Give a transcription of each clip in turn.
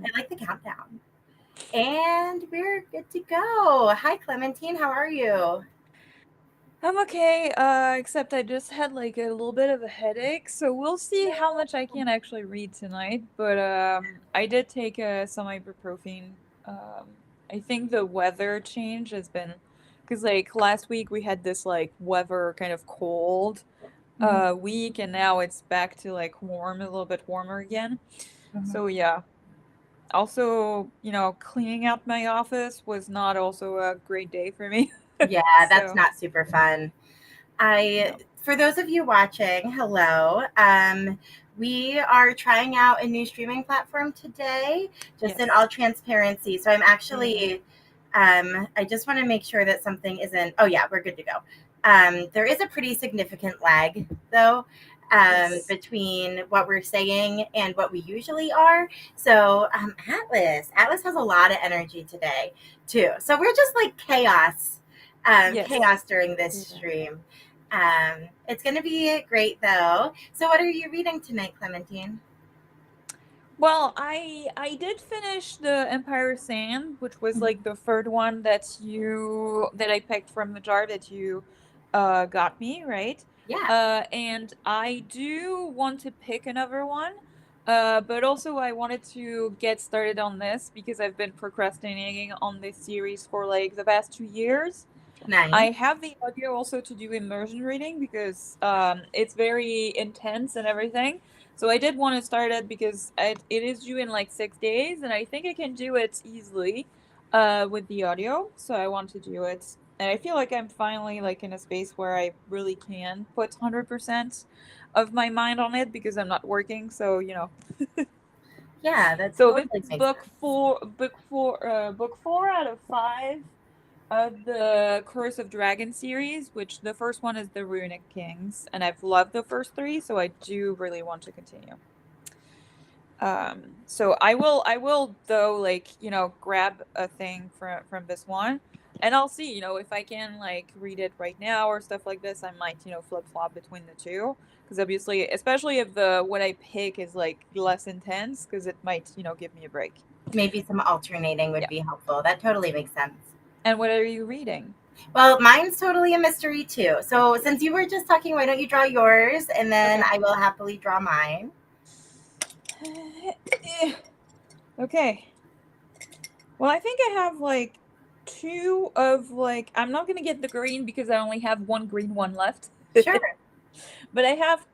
I like the countdown. And we're good to go. Hi, Clementine. How are you? I'm okay, except I just had like a little bit of a headache, so we'll see how much I can actually read tonight. But I did take some ibuprofen. Um, I think the weather change has been because like last week we had this like weather kind of cold Mhm, week, and now it's back to like warm, a little bit warmer again. mhm. So yeah. Also, cleaning out my office was not also a great day for me. Yeah, that's So not super fun. I, no. for those of you watching, hello. We are trying out a new streaming platform today, just in Yes. all transparency. So I'm Yeah. actually, I just want to make sure that something isn't. Oh yeah, we're good to go. There is a pretty significant lag though. Yes. Between what we're saying and what we usually are. So, Atlas has a lot of energy today, too. So, we're just like Yes. chaos during this Yeah. stream. It's going to be great though. So, what are you reading tonight, Clementine? Well, I did finish the Empire Sand, which was like the third one that I picked from the jar that you got me, right? Yeah, And I do want to pick another one. But also I wanted to get started on this because I've been procrastinating on this series for like the past 2 years. nice. I have the audio also to do immersion reading because it's very intense and everything. So I did want to start it because it is due in like 6 days, and I think I can do it easily with the audio. So I want to do it, and I feel like I'm finally like in a space where I really can put 100% of my mind on it because I'm not working. So Yeah, that so this totally is makes book four out of five of the Curse of Dragon series, which the first one is the Runic Kings, and I've loved the first three, so I do really want to continue. So I will though like grab a thing from this one, and I'll see if I can like read it right now or stuff like this. I might flip flop between the two because obviously, especially if the what I pick is like less intense, because it might give me a break. maybe some alternating would Yeah. be helpful. That totally makes sense. And what are you reading? Well, mine's totally a mystery too. So, since you were just talking, why don't you draw yours and then Okay. I will happily draw mine? Okay. Well, I think I have like two of like I'm not gonna get the green because I only have one green one left. Sure. But I have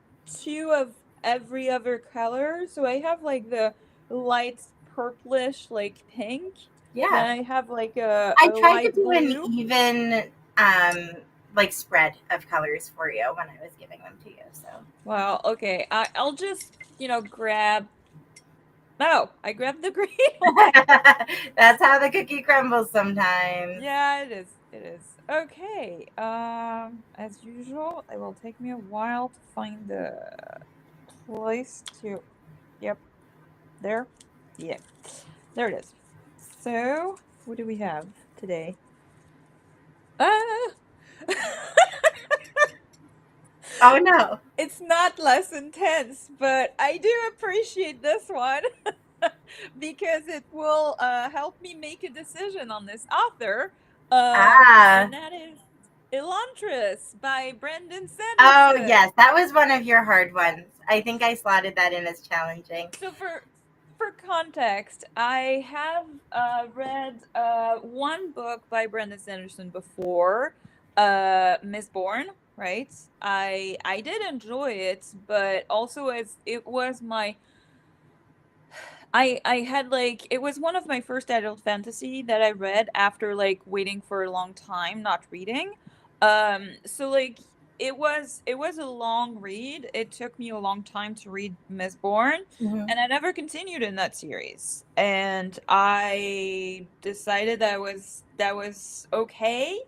two of every other color. So I have like the light purplish like pink. Yeah. Then I have like a, I a tried to light do an blue. even um like spread of colors for you when I was giving them to you. So Well, okay. I'll just, grab. No, I grabbed the green one. that's how the cookie crumbles sometimes. Yeah, it is. It is. Okay. As usual, it will take me a while to find the place to. Yep. There. Yeah. There it is. So, what do we have today? Ah! Oh no. It's not less intense, but I do appreciate this one because it will help me make a decision on this author, Ah. and that is Elantris by Brandon Oh Sanderson. yes, that was one of your hard ones. I think I slotted that in as challenging. So for context, I have read one book by Brandon Sanderson before, Miss Bourne, right? I did enjoy it, but also as it was my I had like it was one of my first adult fantasy that I read after like waiting for a long time not reading. So like it was a long read. It took me a long time to read Miss Bourne, Mhm. and I never continued in that series. And I decided that was okay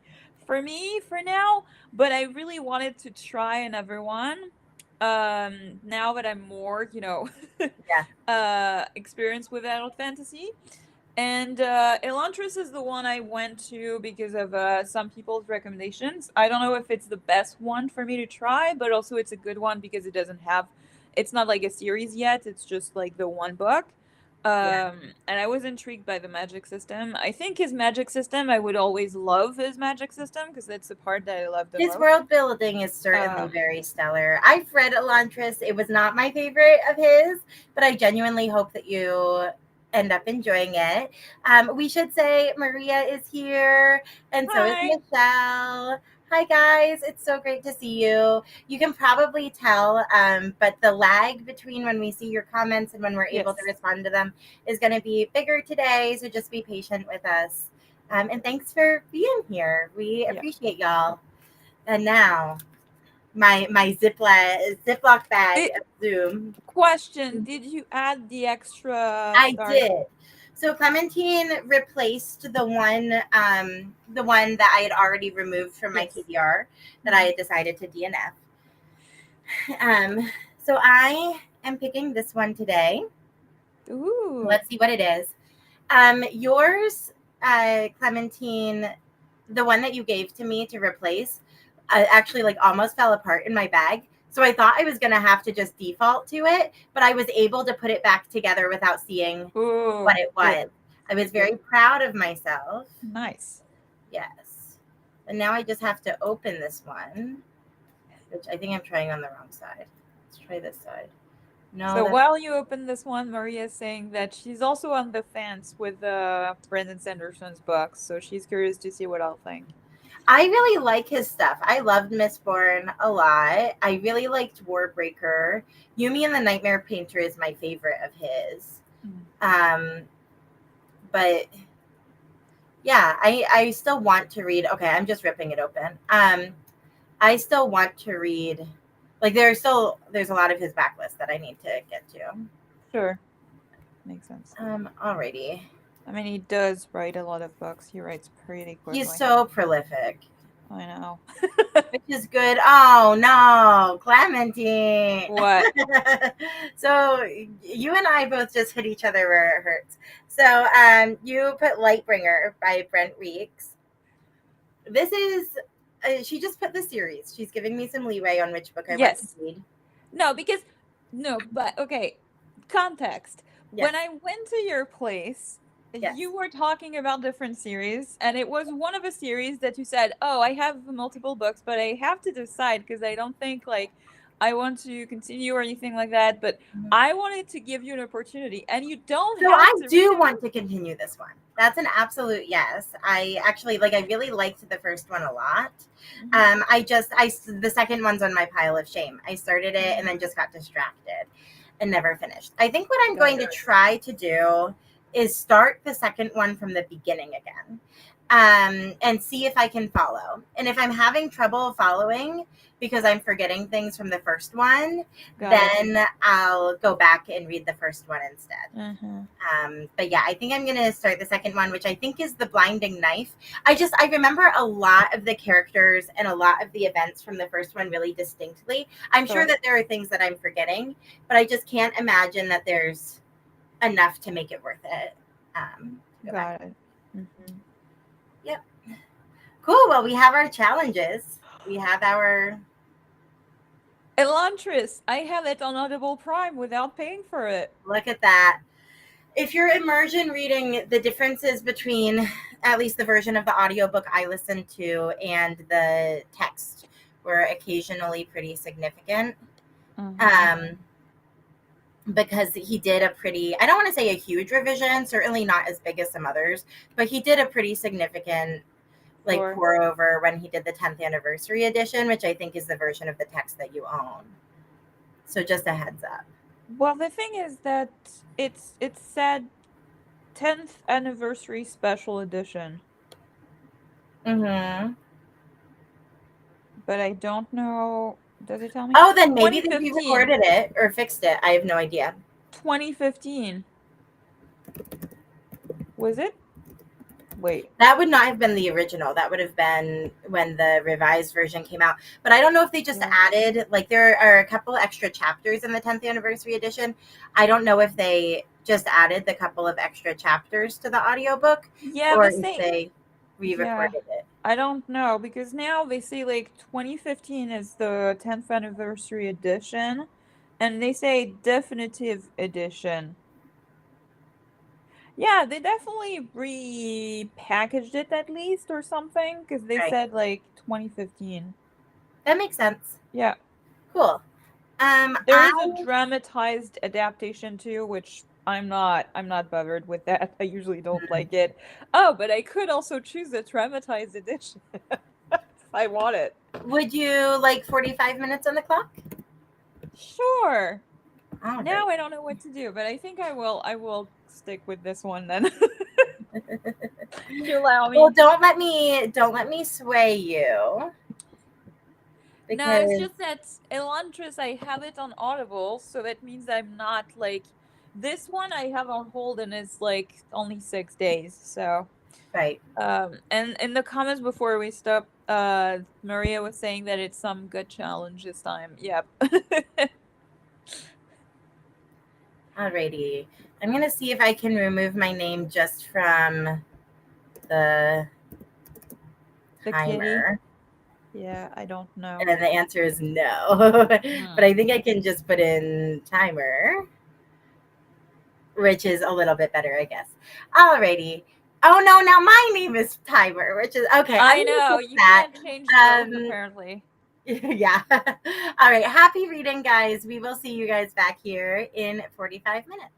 for me for now, but I really wanted to try another one. Now that I'm more, Yeah. experience with adult fantasy. And Elantris is the one I went to because of some people's recommendations. I don't know if it's the best one for me to try, but also it's a good one because it's not like a series yet. It's just like the one book. Yeah. And I was intrigued by the magic system. I think his magic system, I would always love his magic system because that's the part that I love the His most. world building is certainly Um, very stellar. I've read Elantris. It was not my favorite of his, but I genuinely hope that you end up enjoying it. We should say Maria is here, and so is Hi. Michelle. Hi, guys. It's so great to see you. You can probably tell, but the lag between when we see your comments and when we're able to Yes. respond to them is going to be bigger today, so just be patient with us. And thanks for being here. We Yeah. appreciate y'all. And now my Ziploc bag It, of Zoom. question: did you add the extra I stars? did. So Clementine replaced the one that I had already removed from my Yes. TBR that I Mhm. had decided to DNF. So I am picking this one today. Ooh. Let's see what it is. Yours, Clementine, the one that you gave to me to replace, actually like almost fell apart in my bag. So I thought I was gonna have to just default to it, but I was able to put it back together without seeing Ooh. what it Good. was. I was Good. very proud of myself. Nice. Yes. And now I just have to open this one, which I think I'm trying on the wrong side. Let's try this side. No, So that's while you open this one, Maria is saying that she's also on the fence with Brandon Sanderson's books, so she's curious to see what I'll think. I really like his stuff. I loved Mistborn a lot. I really liked Warbreaker. Yumi and the Nightmare Painter is my favorite of his. Mm. Um, but yeah, I still want to read. Okay, I'm just ripping it open. I still want to read. Like there's a lot of his backlist that I need to get to. Sure. Makes sense. Alrighty. I mean, he does write a lot of books. He writes pretty He's quickly. so prolific, I know. which is good. Oh no, Clementine. What? So you and I both just hit each other where it hurts. So you put Lightbringer by Brent Weeks. This is she just put the series. She's giving me some leeway on which book I want to Yes. read. No, because no, but okay. Context. Yes, When I went to your place, yes. you were talking about different series, and it was one of a series that you said, "Oh, I have multiple books, but I have to decide because I don't think like I want to continue or anything like that." But I wanted to give you an opportunity, and you don't So have I to read do it. want to continue this one. That's an absolute yes. I actually like. I really liked the first one a lot. Mhm. The second one's on my pile of shame. I started it and then just got distracted and never finished. I think what I'm Got going it. to try to do is start the second one from the beginning again, and see if I can follow. And if I'm having trouble following because I'm forgetting things from the first one, Got it. then I'll go back and read the first one instead. Uh-huh. But yeah, I think I'm gonna start the second one, which I think is the Blinding Knife. I remember a lot of the characters and a lot of the events from the first one really distinctly. I'm sure Sure. that there are things that I'm forgetting, but I just can't imagine that there's enough to make it worth it. To go back. Got it. Mhm. Yep. Cool. Well, we have our challenges. We have our Elantris, I have it on Audible Prime without paying for it. look at that. If you're immersion reading, the differences between at least the version of the audiobook I listened to and the text were occasionally pretty significant. Mhm. Um, because he did a pretty, I don't want to say a huge revision, certainly not as big as some others, but he did a pretty significant like Sure. pour over when he did the 10th anniversary edition, which I think is the version of the text that you own. So just a heads up. Well, the thing is that it's said 10th anniversary special edition, Mm-hmm. but I don't know. Does it tell me? Oh, then maybe they 2015. re-recorded it or fixed it. I have no idea. 2015. Was it? Wait. That would not have been the original. That would have been when the revised version came out. But I don't know if they just Yeah. added, like, there are a couple extra chapters in the 10th anniversary edition. I don't know if they just added the couple of extra chapters to the audiobook Yeah, or the if same. they re Yeah. recorded it. I don't know because now they say like 2015 is the 10th anniversary edition and they say definitive edition. Yeah, they definitely repackaged it at least or something because they Okay, said like 2015. that makes sense. Yeah. Cool. There I is a dramatized adaptation too, which I'm not bothered with that. I usually don't like it. Oh, but I could also choose a dramatized edition if I want it. would you like 45 minutes on the clock? Sure. All Now right. I don't know what to do, but I think I will stick with this one then. If you allow Well, me. don't let me sway you No, it's because just that Elantris, I have it on Audible, so that means I'm not like this one I have on hold and it's like only 6 days. So right. and in the comments before we stopped, Maria was saying that it's some good challenge this time. Yep. Alrighty. I'm gonna see if I can remove my name just from the The kitty. timer. Yeah, I don't And know. then the answer is no. But Hmm. I think I can just put in timer, which is a little bit better, I guess. Alrighty. Oh no, now my name is timer, which is okay. I'm I gonna know, fix you that. can't change both Um apparently. yeah. All right. Happy reading, guys. We will see you guys back here in 45 minutes.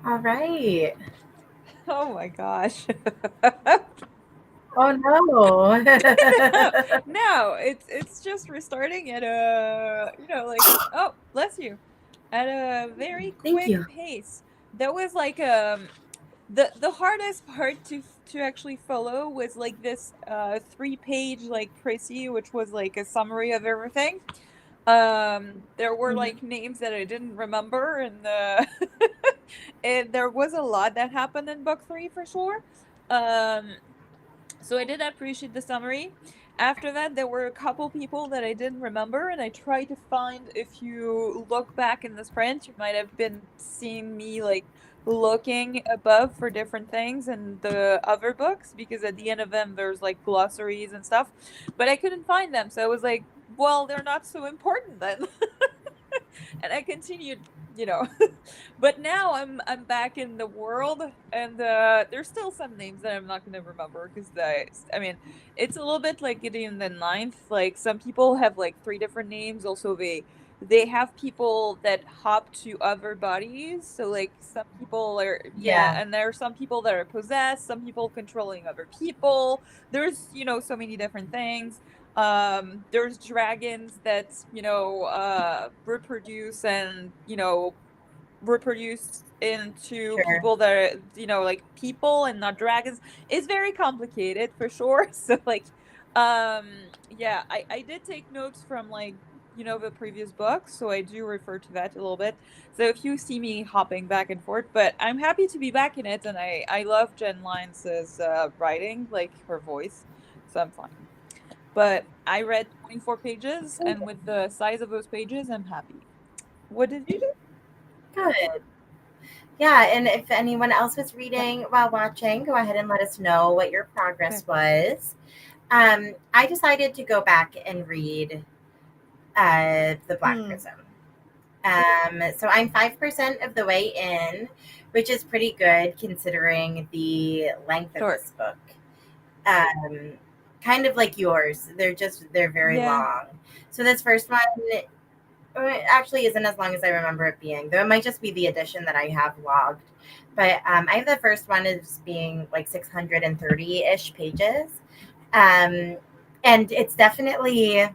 All right. Oh my gosh. Oh no. No, no, it's just restarting at a, like, oh, bless you, at a very Thank quick you. pace. That was like the hardest part to actually follow was like this 3-page like précis, which was like a summary of everything. There were Mhm. like names that I didn't remember, and and there was a lot that happened in book 3 for sure. Um so I did appreciate the summary. After that, there were a couple people that I didn't remember, and I tried to find, if you look back in the sprint, you might have been seeing me like looking above for different things in the other books, because at the end of them there's like glossaries and stuff, but I couldn't find them. So I was like, well, they're not so important then. And I continued, you know. But now I'm back in the world, and there's still some names that I'm not gonna remember because I mean, it's a little bit like Gideon the Ninth. Like some people have like three different names. Also, they have people that hop to other bodies. So like some people are, yeah, Yeah, and there are some people that are possessed. Some people controlling other people. There's so many different things. There's dragons that reproduce and reproduce into sure. people that are like people and not dragons. It's very complicated for sure. So like um yeah, I did take notes from like the previous books, so I do refer to that a little bit. So if you see me hopping back and forth, but I'm happy to be back in it, and I love Jen Lyons' writing, like her voice, so I'm fine. But I read 24 pages, and with the size of those pages, I'm happy. What did you do? Good. Yeah, and if anyone else was reading while watching, go ahead and let us know what your Okay. progress was. I decided to go back and read The Black Hmm. Prism. So I'm 5% of the way in, which is pretty good considering the length of Sure. this book. Um, Kind of like yours, they're very Yeah. long. So this first one actually isn't as long as I remember it being, though it might just be the edition that I have logged. But I have the first one as being like 630 ish pages. Um, and it's definitely,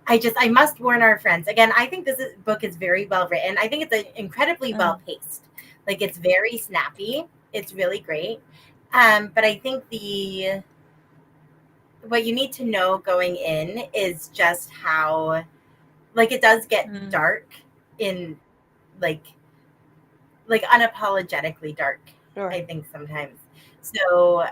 I must warn our friends. Again, I think book is very well written. I think it's incredibly Uh, well paced. Like it's very snappy. It's really great. But I think the what you need to know going in is just how like it does get mm, dark in like unapologetically dark, sure. I think sometimes. So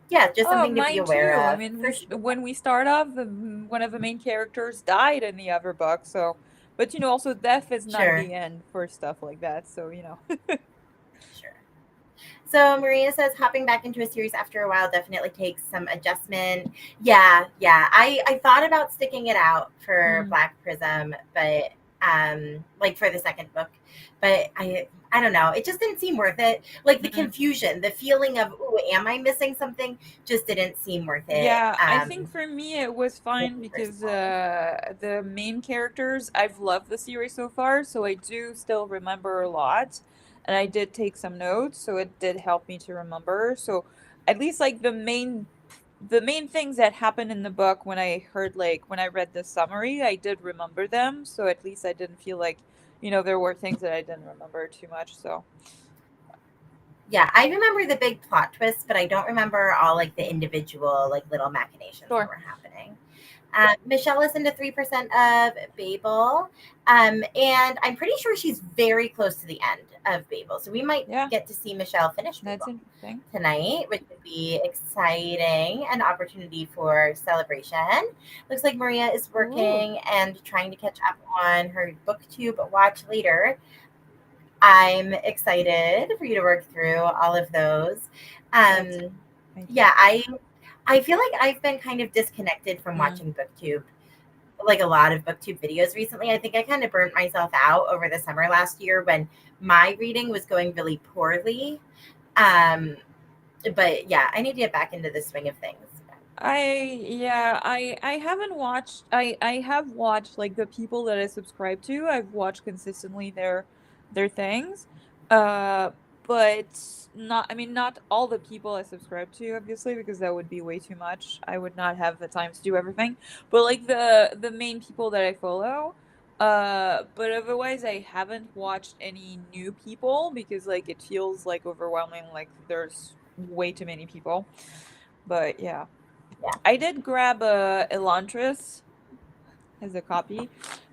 yeah, just Oh, something to be mine too. aware I of mean, for sure. when we start off, one of the main characters died in the other book. So, but also death is not Sure. the end for stuff like that. So Sure. So Maria says hopping back into a series after a while definitely takes some adjustment. Yeah, yeah. I thought about sticking it out for Mm, Black Prism, but like for the second book, but I don't know. It just didn't seem worth it. Like the mm. confusion, the feeling of, oh, am I missing something? Just didn't seem worth it. Yeah, I think for me it was fine Me because personally. the main characters, I've loved the series so far, so I do still remember a lot, and I did take some notes, so it did help me to remember. So at least like the main things that happened in the book, when I read the summary, I did remember them, so at least I didn't feel like there were things that I didn't remember too much. So Yeah, I remember the big plot twists, but I don't remember all like the individual like little machinations that sure. were happening. Michelle listened to 3% of Babel, and I'm pretty sure she's very close to the end of Babel. So we might Yeah, get to see Michelle finish that's Babel interesting. tonight, which would be exciting, an opportunity for celebration. Looks like Maria is Ooh, working and trying to catch up on her booktube watch later. I'm excited for you to work through all of those. that's Um, thank you. yeah, I feel like I've been kind of disconnected from Mm. watching booktube, like a lot of booktube videos recently. I think I kind of burnt myself out over the summer last year when my reading was going really poorly. Um, but yeah, I need to get back into the swing of things. I haven't watched. I have watched like the people that I subscribe to. I've watched consistently their things, Uh, but not, I mean, not all the people I subscribe to, obviously, because that would be way too much. I would not have the time to do everything. But like the main people that I follow. But otherwise, I haven't watched any new people because like it feels like overwhelming. Like there's way too many people. But yeah, Yeah. I did grab a Elantris as a copy.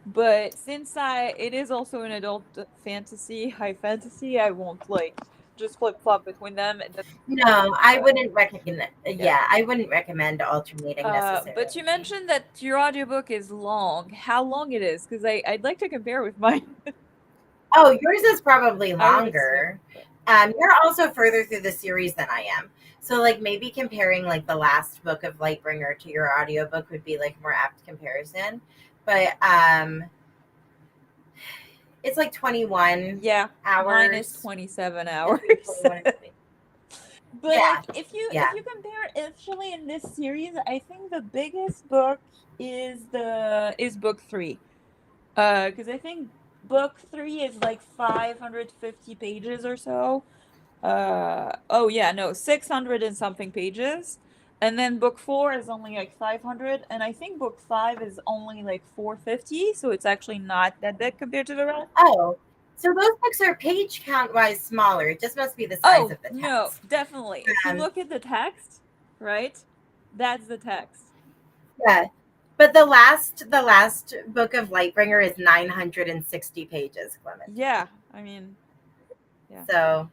But since I it is also an adult fantasy, high fantasy, I won't like just flip flop between them. It doesn't make sense. No, I wouldn't recommend. Yeah. Yeah, I wouldn't recommend alternating But you necessarily. mentioned that your audiobook is long. How long it is? Because I'd like to compare with mine. Oh, yours is probably I would assume. longer. But You're also further through the series than I am. So like maybe comparing like the last book of Lightbringer to your audiobook would be like more apt comparison. But it's like 21 yeah, mine is hours 27 between 21 and hours. 20. But like Yeah, if yeah. you compare actually in this series, I think the biggest book is book 3. Because I think book 3 is like 550 pages or so. Oh yeah, no, 600 and something pages. And then book 4 is only like 500, and I think book 5 is only like 450, so it's actually not that big compared to the rest. Oh, so those books are page count wise smaller. It just must be the size Oh, of the no, text. definitely. If you Um, look at the text, right? That's the text. yeah. But the last book of Lightbringer is 960 pages, Clementine. Yeah, I mean, yeah, So,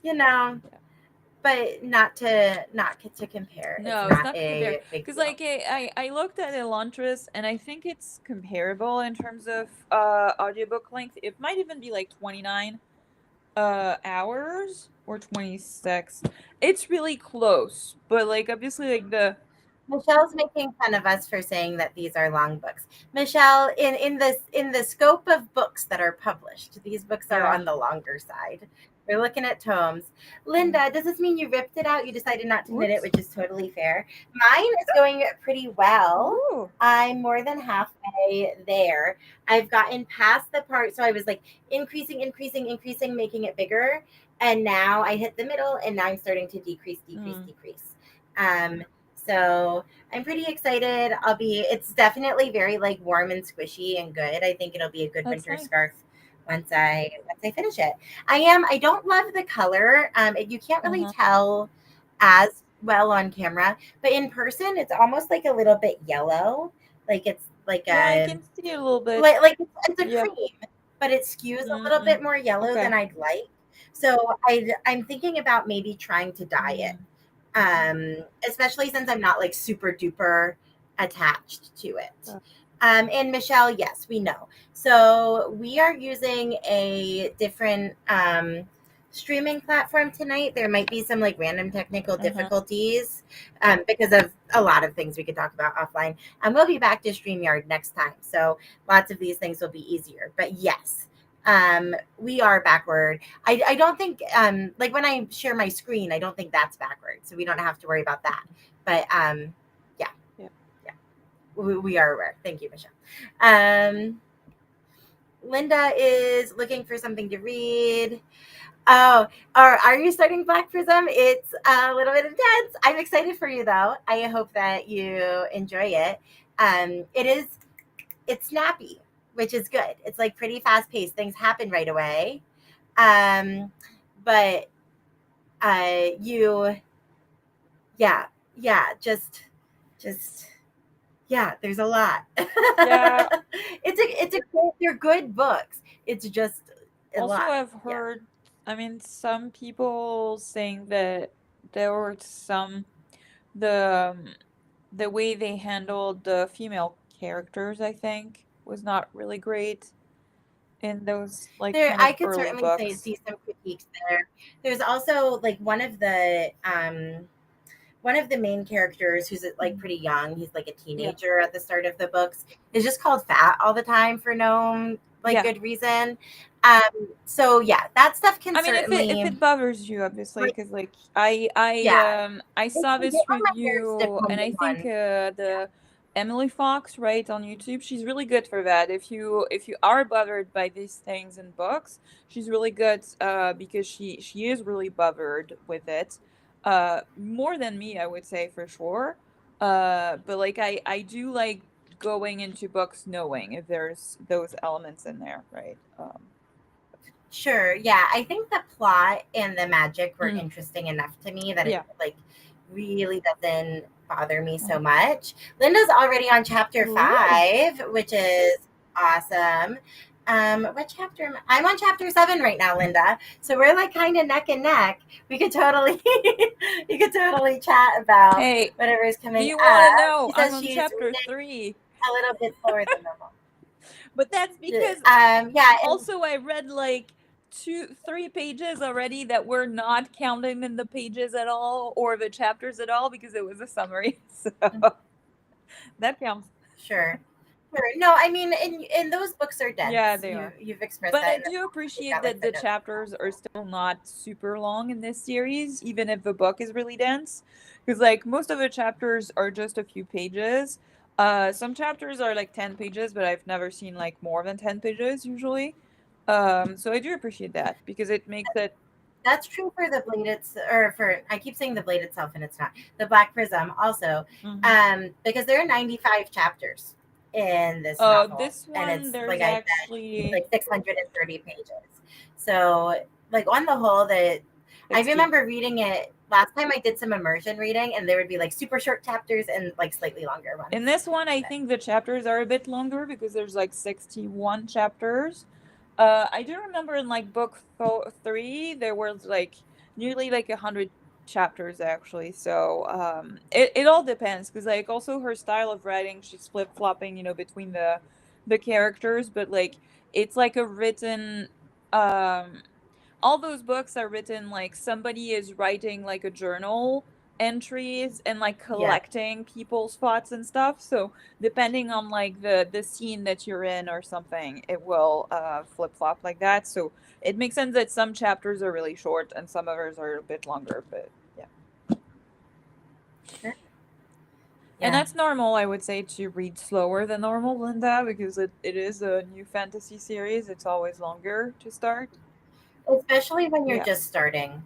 you know, yeah. but not to compare. It's No, it's not not to compare. a big Because deal. like I looked at Elantris and I think it's comparable in terms of audiobook length. It might even be like 29 hours or 26. It's really close. But like obviously like the Michelle's making fun of us for saying that these are long books. Michelle, in the scope of books that are published, these books are yeah. on the longer side. We're looking at tomes. Mm. Linda, does this mean you ripped it out? You decided not to knit it, Whoops. which is totally fair. Mine is going pretty well. Ooh. I'm more than halfway there. I've gotten past the part, so I was like increasing, increasing, increasing, making it bigger, and now I hit the middle, and now I'm starting to decrease, decrease, Mm. decrease. So I'm pretty excited. It's definitely very like warm and squishy and good. I think it'll be a good That's winter nice. scarf once I finish it. I don't love the color. You can't really Uh-huh. tell as well on camera, but in person it's almost like a little bit yellow. Like it's like Yeah, I a can see it a little bit. like it's a Yeah. cream, but it skews a little Mm-mm. bit more yellow Okay. than I'd like. So I'm thinking about maybe trying to dye it, Mm. especially since I'm not like super duper attached to it. Uh, And Michelle, yes, we know. So we are using a different streaming platform tonight. There might be some like random technical Uh-huh. difficulties because of a lot of things we could talk about offline. And we'll be back to StreamYard next time. So lots of these things will be easier. But yes, we are backward. I don't think like when I share my screen, I don't think that's backward. So we don't have to worry about that. But yeah, Yeah. yeah, we are aware. Thank you, Michelle. Um, Linda is looking for something to read. Oh, are you starting Black Prism? It's a little bit intense. I'm excited for you though. I hope that you enjoy it. It's snappy, which is good. It's like pretty fast paced. Things happen right away. Um, but you, yeah, yeah, just yeah. There's a lot. Yeah. They're good books. It's just a Also, lot. I've Yeah. heard, I mean, some people saying that there were some the way they handled the female characters, I think, was not really great in those like There, kind I of could early certainly say books. see some critiques there. There's also like one of the main characters who's like Mm. pretty young. He's like a Yeah. teenager at the start of the books. Is just called fat all the time for no like Yeah. good reason. So yeah, that stuff can I mean, if certainly it bothers you, obviously, like because like yeah, I it saw can get this on my nerves review, and I depending think on yeah. Emily Fox, right, on YouTube. She's really good for that. If you are bothered by these things in books, she's really good because she is really bothered with it. More than me, I would say for sure. But like I do like going into books knowing if there's those elements in there, right? Sure. Yeah, I think the plot and the magic were Mhm. interesting enough to me that it Yeah. like really doesn't bother me so Uh-huh. much. Linda's already on chapter Ooh. 5, which is awesome. What chapter I'm on chapter 7 right now, Linda. So we're like kind of neck and neck. We could totally you could totally chat about Hey, whatever is do coming you want to up. know? She I'm says on she's chapter reading 3. a little bit slower than normal. But that's because Yeah, and also I read like 3 pages already that were not counted in the pages at all or the chapters at all because it was a summary. So that counts. sure. Sure. No, I mean, and those books are Yeah, dense. they are. You've expressed But that I in the do past. You've appreciate got like that the the dense chapters are novels. still not super long in this series, even if the book is really dense. Because, like, most of the chapters are just a few pages. Some chapters are like 10 pages, but I've never seen like more than 10 pages usually. So I do appreciate that because it makes it. That's true for the blade. It's or for I keep saying the blade itself, and it's not the Black Prism also, Mhm. because there are 95 chapters in this novel, This and one, it's there's like I said, actually. like 630 pages. So, like on the whole, that I It's cute. remember reading it last time I did some immersion reading, and there would be like super short chapters and like slightly longer In ones. this one, I But think the chapters are a bit longer because there's like 61 chapters. I do remember in like book 3, there was like nearly like 100 chapters actually. So it all depends because like also her style of writing, she's flip flopping, between the characters, but like it's like a written um all those books are written like somebody is writing like a journal entries and like yeah, collecting people's thoughts and stuff. So depending on like the scene that you're in or something, it will flip flop like that. So it makes sense that some chapters are really short and some others are a bit longer. But yeah, sure, and yeah. that's normal, I would say, to read slower than normal, Linda, because it is a new fantasy series. It's always longer to start. Especially when you're Yeah, just starting,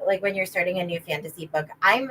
like when you're starting a new fantasy book. I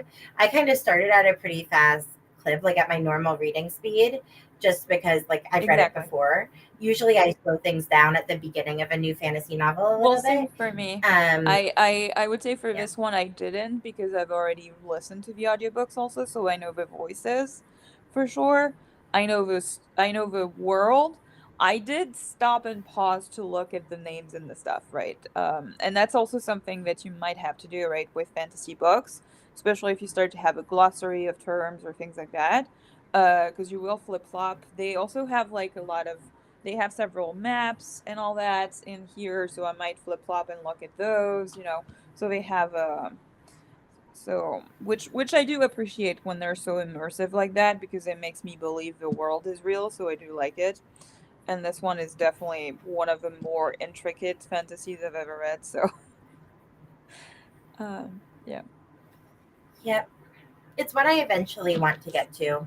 kind of started at a pretty fast clip, like at my normal reading speed, just because like I've read it exactly. before. Usually I slow things down at the beginning of a new fantasy novel a Well, little same bit. for me. um I would say for yeah, this one I didn't because I've already listened to the audiobooks also, so I know the voices for sure. I know the world. I did stop and pause to look at the names and the stuff, right? And that's also something that you might have to do, right, with fantasy books, especially if you start to have a glossary of terms or things like that. Because you will flip flop. They also have like a lot of they have several maps and all that in here, so I might flip flop and look at those. So they have which I do appreciate when they're so immersive like that because it makes me believe the world is real, so I do like it. And this one is definitely one of the more intricate fantasies I've ever read, so yeah. yep, it's what I eventually want to get to,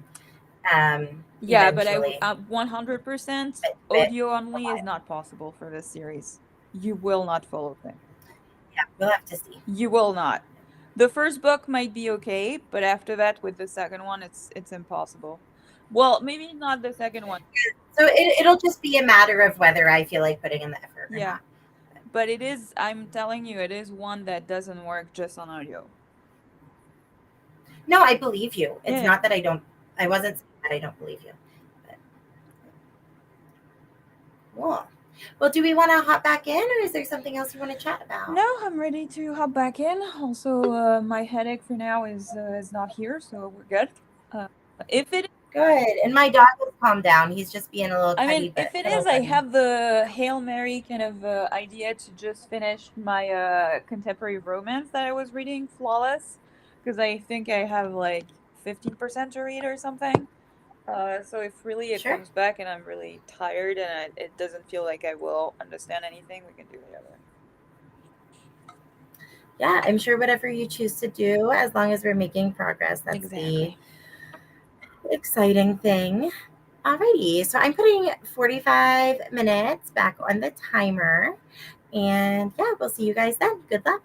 Yeah, but eventually. 100% But audio a only is while. not possible for this series. You will not follow things. Yeah, we'll have to see. You will not. The first book might be okay, but after that, with the second one, it's impossible. Well, maybe not the second one. So it'll just be a matter of whether I feel like putting in the effort or Yeah, not. but it is. I'm telling you, it is one that doesn't work just on audio. No, I believe you. Yeah, It's yeah. not that I don't. I wasn't saying that I don't believe you. But cool. Well, do we want to hop back in, or is there something else you want to chat about? No, I'm ready to hop back in. Also, my headache for now is not here, so we're good. Uh, if it Good. And my dog has calmed down. He's just being a little I mean, cuddy, but if it a little is, I cuddy. have the Hail Mary kind of idea to just finish my contemporary romance that I was reading, Flawless, because I think I have like 15% to read or something. So if really it Sure. comes back and I'm really tired and it doesn't feel like I will understand anything, we can do the other. Yeah, I'm sure whatever you choose to do, as long as we're making progress, that's the Exactly. exciting thing. Alrighty, so I'm putting 45 minutes back on the timer. And yeah, we'll see you guys then. Good luck.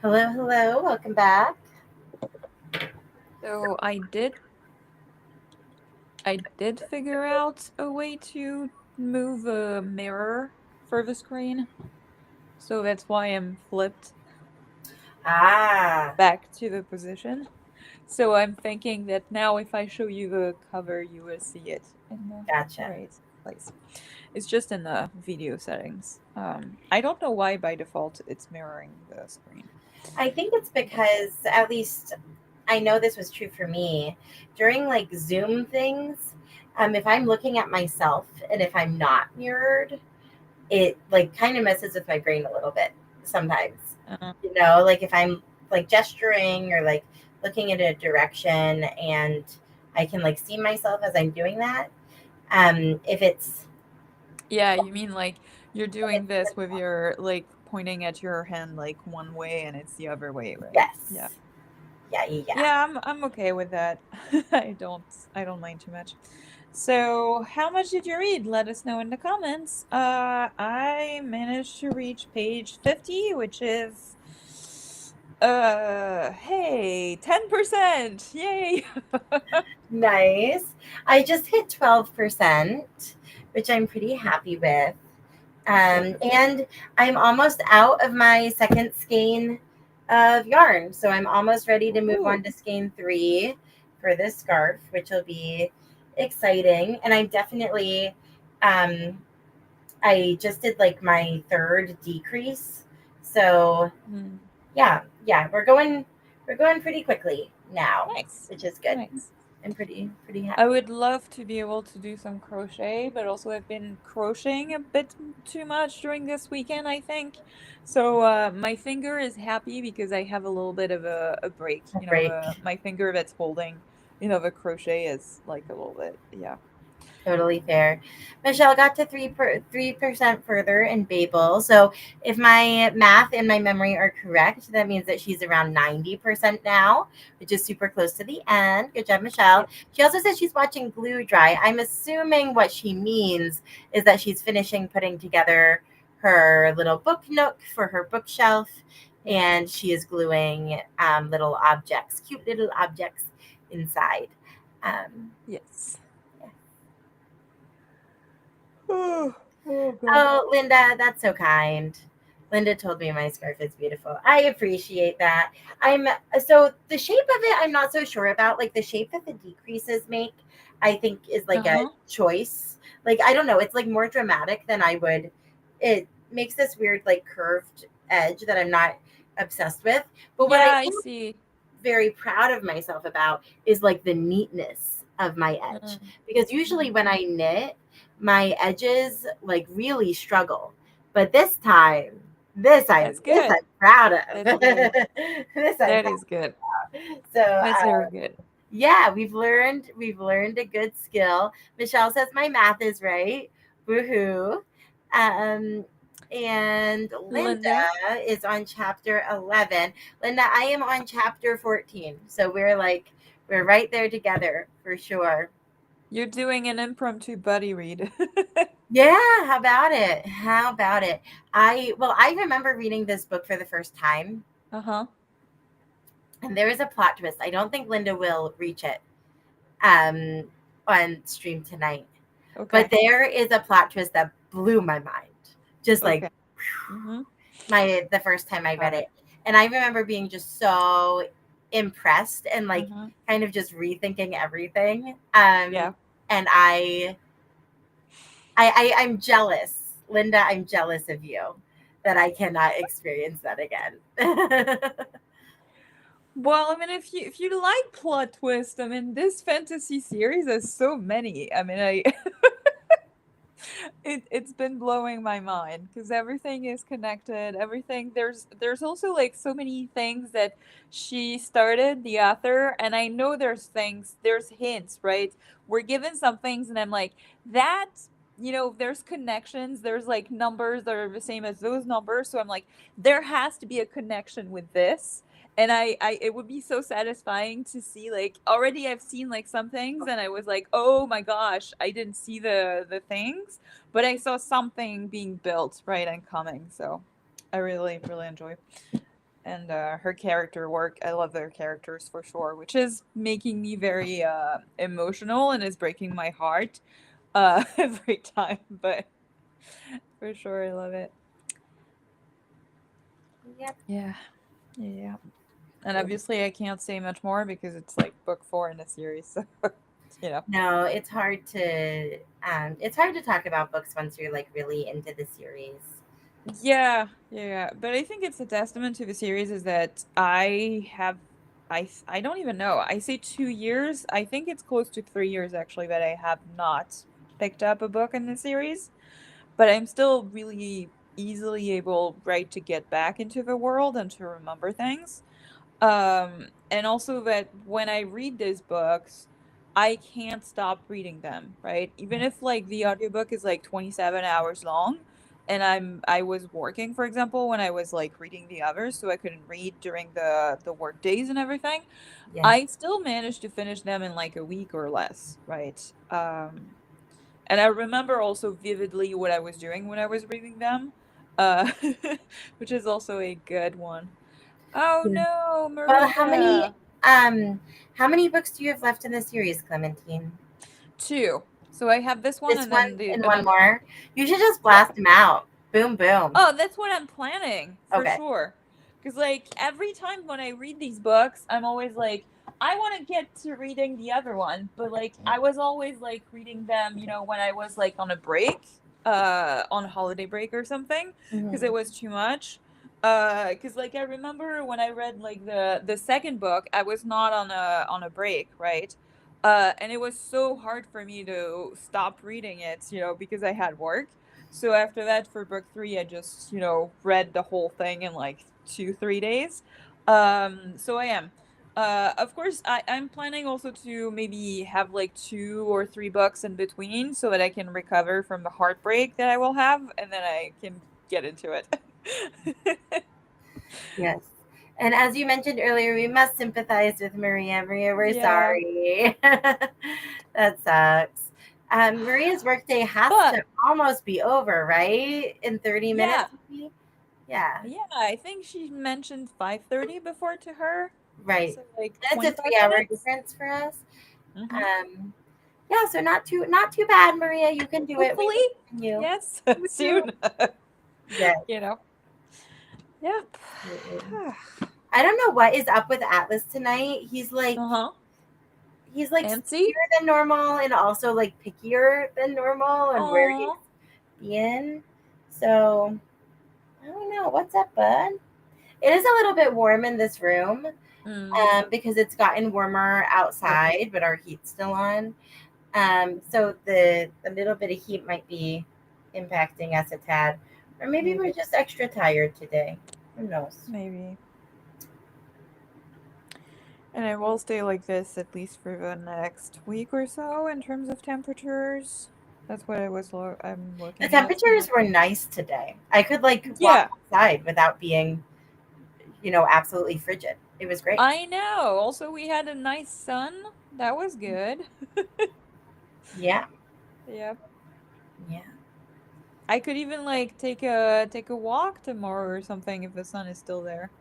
Hello, hello. Welcome back. So I did figure out a way to move a mirror for the screen. So that's why I'm flipped Ah, back to the position. So I'm thinking that now if I show you the cover, you will see it in the gotcha. right place. It's just in the video settings. I don't know why by default it's mirroring the screen. I think it's But because, at least I know this was true for me, during like Zoom things, if I'm looking at myself and if I'm not mirrored, it like kind of messes with my brain a little bit sometimes. uh, Like if I'm like gesturing or like looking in a direction and I can like see myself as I'm doing that. If it's yeah, you mean like you're doing this with your like pointing at your hand like one way and it's the other way, right? Yeah. yes, yeah, yeah, yeah. Yeah, I'm okay with that. I don't mind too much. So, how much did you read? Let us know in the comments. I managed to reach page 50, which is hey, 10%. Yay. Nice. I just hit 12%, which I'm pretty happy with. Good. And I'm almost out of my second skein of yarn. So I'm almost ready to move on Ooh. to skein three for this scarf, which will be exciting. And I'm definitely, um, I just did like my third decrease. So Hmm. yeah, yeah, we're going pretty quickly now, Nice. which is good. Nice. I'm pretty I happy. would love to be able to do some crochet, but also I've been crocheting a bit too much during this weekend, I think. So my finger is happy because I have a little bit of a break. Break. My finger that's holding the crochet is like a little bit, yeah. Totally fair. Michelle got to 3% further in Babel. So if my math and my memory are correct, that means that she's around 90% now, which is super close to the end. Good job, Michelle. Yep. She also says she's watching glue dry. I'm assuming what she means is that she's finishing putting together her little book nook for her bookshelf, Yep. and she is gluing little objects, cute little objects inside. Um, Yes. yeah. Oh God. Oh, Linda, that's so kind. Linda told me my scarf is beautiful. I appreciate that. I'm so the shape of it, I'm not so sure about. Like the shape that the decreases make, I think is like a Uh-huh. choice. Like I don't know, it's like more dramatic than I would. It makes this weird like curved edge that I'm not obsessed with. But what I Yeah, I am see. very proud of myself about is like the neatness of my edge, Mm, because usually when mm. I knit, my edges like really struggle, but this i'm That's this good. i'm proud of. That's good. This I'm That proud is good. of. So That's very good. yeah, we've learned a good skill. Michelle says my math is right. Woohoo. um and Linda Linda, is on chapter 11. Linda, I am on chapter 14, so we're right there together for sure. you're doing an impromptu buddy read. Yeah, how about it? I remember reading this book for the first time, Uh-huh. and there is a plot twist. I don't think Linda will reach it um on stream tonight. But Okay. there is a plot twist that blew my mind. Just like Okay. Mm-hmm. the first time I read Got it. it. And I remember being just so impressed and like Mm-hmm. kind of just rethinking everything. Yeah. And I'm jealous. Linda, I'm jealous of you that I cannot experience that again. Well, I mean, if you like plot twist, I mean, this fantasy series has so many. I mean, I it's been blowing my mind because everything is connected. Everything there's also like so many things that she started, the author, and I know there's hints, right? We're given some things and I'm like, that, there's connections, there's like numbers that are the same as those numbers, so I'm like, there has to be a connection with this. And I it would be so satisfying to see, like, already I've seen like some things and I was like, oh my gosh, I didn't see the things, but I saw something being built, right, and coming. So I really, really enjoy and her character work. I love their characters for sure, which is making me very emotional and is breaking my heart every time. But for sure, I love it. Yep. Yeah, yeah. And obviously, I can't say much more because it's like book 4 in the series. So, you know. No, it's hard to talk about books once you're like really into the series. Yeah, yeah. But I think it's a testament to the series is that I don't even know. I say 2 years. I think it's close to 3 years actually that I have not picked up a book in the series. But I'm still really easily able, right, to get back into the world and to remember things. And also that when I read these books, I can't stop reading them, right? Even if like the audiobook is like 27 hours long and I was working, for example, when I was like reading the others, so I couldn't read during the work days and everything, Yeah. I still managed to finish them in like a week or less, right? And I remember also vividly what I was doing when I was reading them, uh, which is also a good one. Oh Yeah. no, Well, Maria. how many books do you have left in the series, Clementine? Two. So I have this one This and one then the and one another. more. You should just Yeah. blast them out. Boom, boom. Oh, that's what I'm planning for Okay. sure. Because, like, every time when I read these books, I'm always like, I want to get to reading the other one. But, like, I was always, like, reading them, when I was, like, on a break, on a holiday break or something, because it Mhm. was too much. Because, like, I remember when I read, like, the second book, I was not on a break, right? And it was so hard for me to stop reading it, because I had work. So after that, for book 3, I just, read the whole thing in like 2, 3 days. So I am. Of course, I'm planning also to maybe have like 2 or 3 books in between so that I can recover from the heartbreak that I will have and then I can get into it. Yes. And as you mentioned earlier, we must sympathize with Maria. Maria, we're Yeah. sorry. That sucks. Maria's workday has But to almost be over, right? In 30 yeah. minutes, maybe? Yeah, Yeah, I think she mentioned 5:30 before to her. right. So like And it's a 25 3-hour minutes. difference for us. Mhm. Um, yeah, so not too bad, Maria. You can do it. We Hopefully. believe in you. Yes, We do. soon. Yes, you know. Yep. absolutely. I don't know what is up with Atlas tonight. Uh-huh. He's like Antsy? sleepier than normal and also like pickier than normal and where he's Aw. been. So I don't know. What's up, bud? It is a little bit warm in this room, Mm. because it's gotten warmer outside, but our heat's still on. So the little bit of heat might be impacting us a tad, or maybe we're Maybe. just extra tired today. Who knows? Maybe. And I will stay like this at least for the next week or so in terms of temperatures. That's what I'm The looking at. temperatures were nice today. I could like walk Yeah, outside without being, absolutely frigid. It was great. I know. Also, we had a nice sun. That was good. Yeah, Yep. yeah, I could even like take a walk tomorrow or something if the sun is still there,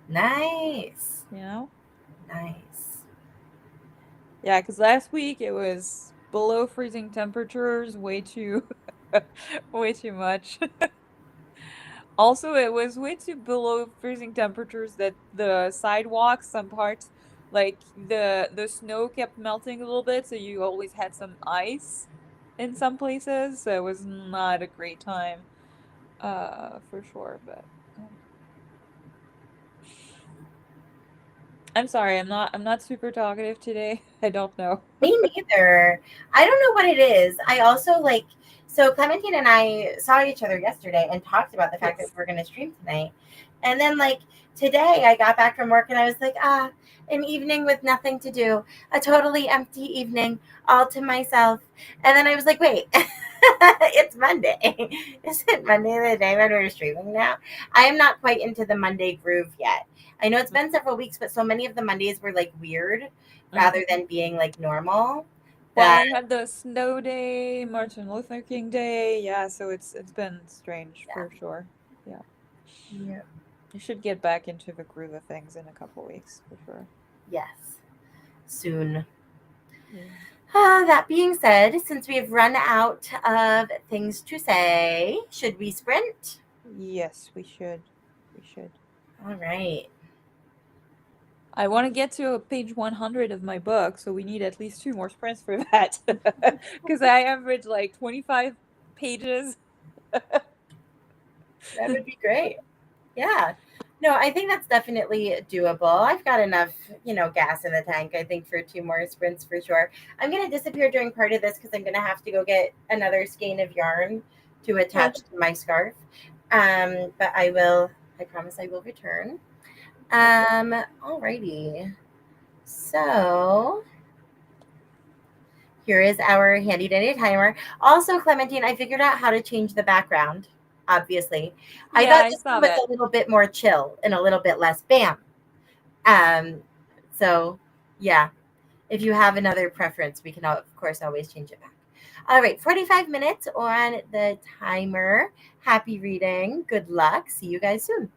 nice, you know? nice. Yeah, because last week it was below freezing temperatures, way too, way too much. Also, it was way too below freezing temperatures that the sidewalks, some parts, like the snow kept melting a little bit, so you always had some ice in some places. So it was not a great time, for sure. But I'm sorry, I'm not super talkative today. I don't know. Me neither. I don't know what it is. I also so Clementine and I saw each other yesterday and talked about the fact that Yes. we're going to stream tonight. And then today I got back from work and I was like, an evening with nothing to do, a totally empty evening all to myself. And then I was like, wait, it's Monday. Is it Monday the day when we're streaming now? I am not quite into the Monday groove yet. I know it's been several weeks, but so many of the Mondays were weird rather Mhm. than being normal. Well, That we had the snow day, Martin Luther King Day. Yeah, so it's been strange Yeah, for sure. Yeah. yeah. I should get back into the groove of things in a couple weeks for sure. Yes, soon. Yeah. That being said, since we have run out of things to say, should we sprint? Yes, we should. We should. All right. I want to get to page 100 of my book, so we need at least 2 more sprints for that. Because I average like 25 pages. That would be great. Yeah. No, I think that's definitely doable. I've got enough, gas in the tank, I think, for 2 more sprints for sure. I'm going to disappear during part of this because I'm going to have to go get another skein of yarn to Okay. attach to my scarf. But I promise I will return. Okay. Alrighty. So here is our handy dandy timer. Also, Clementine, I figured out how to change the background, obviously. I Yeah, thought I this one saw was that. a little bit more chill and a little bit less bam. Um, so yeah, if you have another preference, we can of course always change it back. All right, 45 minutes on the timer. Happy reading. Good luck. See you guys soon.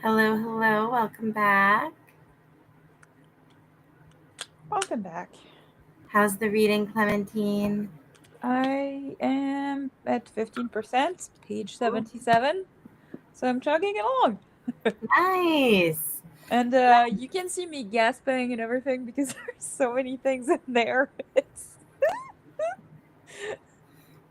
Hello, hello, welcome back. Welcome back. How's the reading, Clementine? I am at 15%, page Ooh, 77. So I'm chugging along. nice. And you can see me gasping and everything because there's so many things in there. It's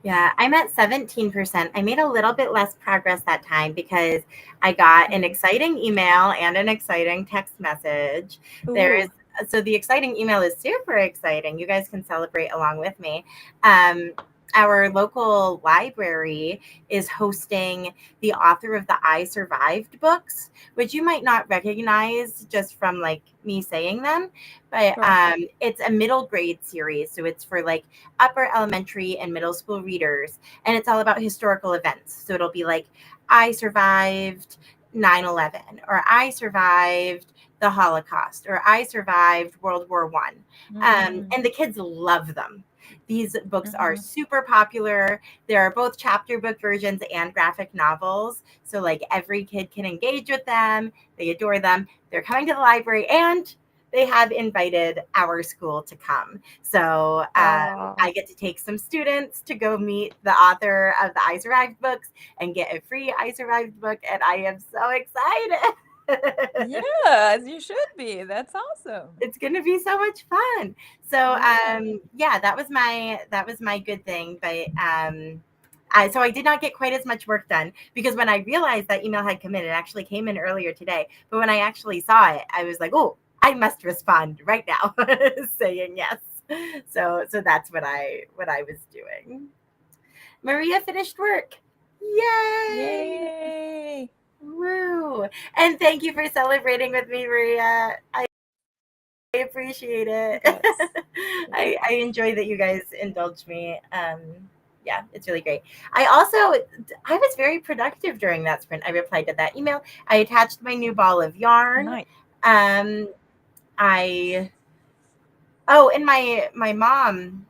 Yeah, I'm at 17%. I made a little bit less progress that time because I got an Mhm. exciting email and an exciting text message. There's Ooh. so the exciting email is super exciting. You guys can celebrate along with me. Um, our local library is hosting the author of the I Survived books, which you might not recognize just from like me saying them, but Sure. it's a middle grade series. So it's for like upper elementary and middle school readers, and it's all about historical events. So it'll be like, I survived 9/11, or I survived the Holocaust, or I survived World War One. Mm. And the kids love them. These books are Mhm. super popular. There are both chapter book versions and graphic novels. So, like, every kid can engage with them. They adore them. They're coming to the library, and they have invited our school to come. So Ah. I get to take some students to go meet the author of the I Survived books and get a free I Survived book, and I am so excited. Yeah, as you should be. That's awesome. It's gonna be so much fun. So Yeah. yeah, that was my good thing. But I did not get quite as much work done because when I realized that email had come in, it actually came in earlier today. But when I actually saw it, I was like, oh, I must respond right now, saying yes. So that's what I was doing. Maria finished work. Yay! Yay. Woo! And thank you for celebrating with me, Maria. I appreciate it. Yes. I enjoy that you guys indulge me. Yeah, it's really great. I was very productive during that sprint. I replied to that email. I attached my new ball of yarn. Nice. Um, I Oh, and my mom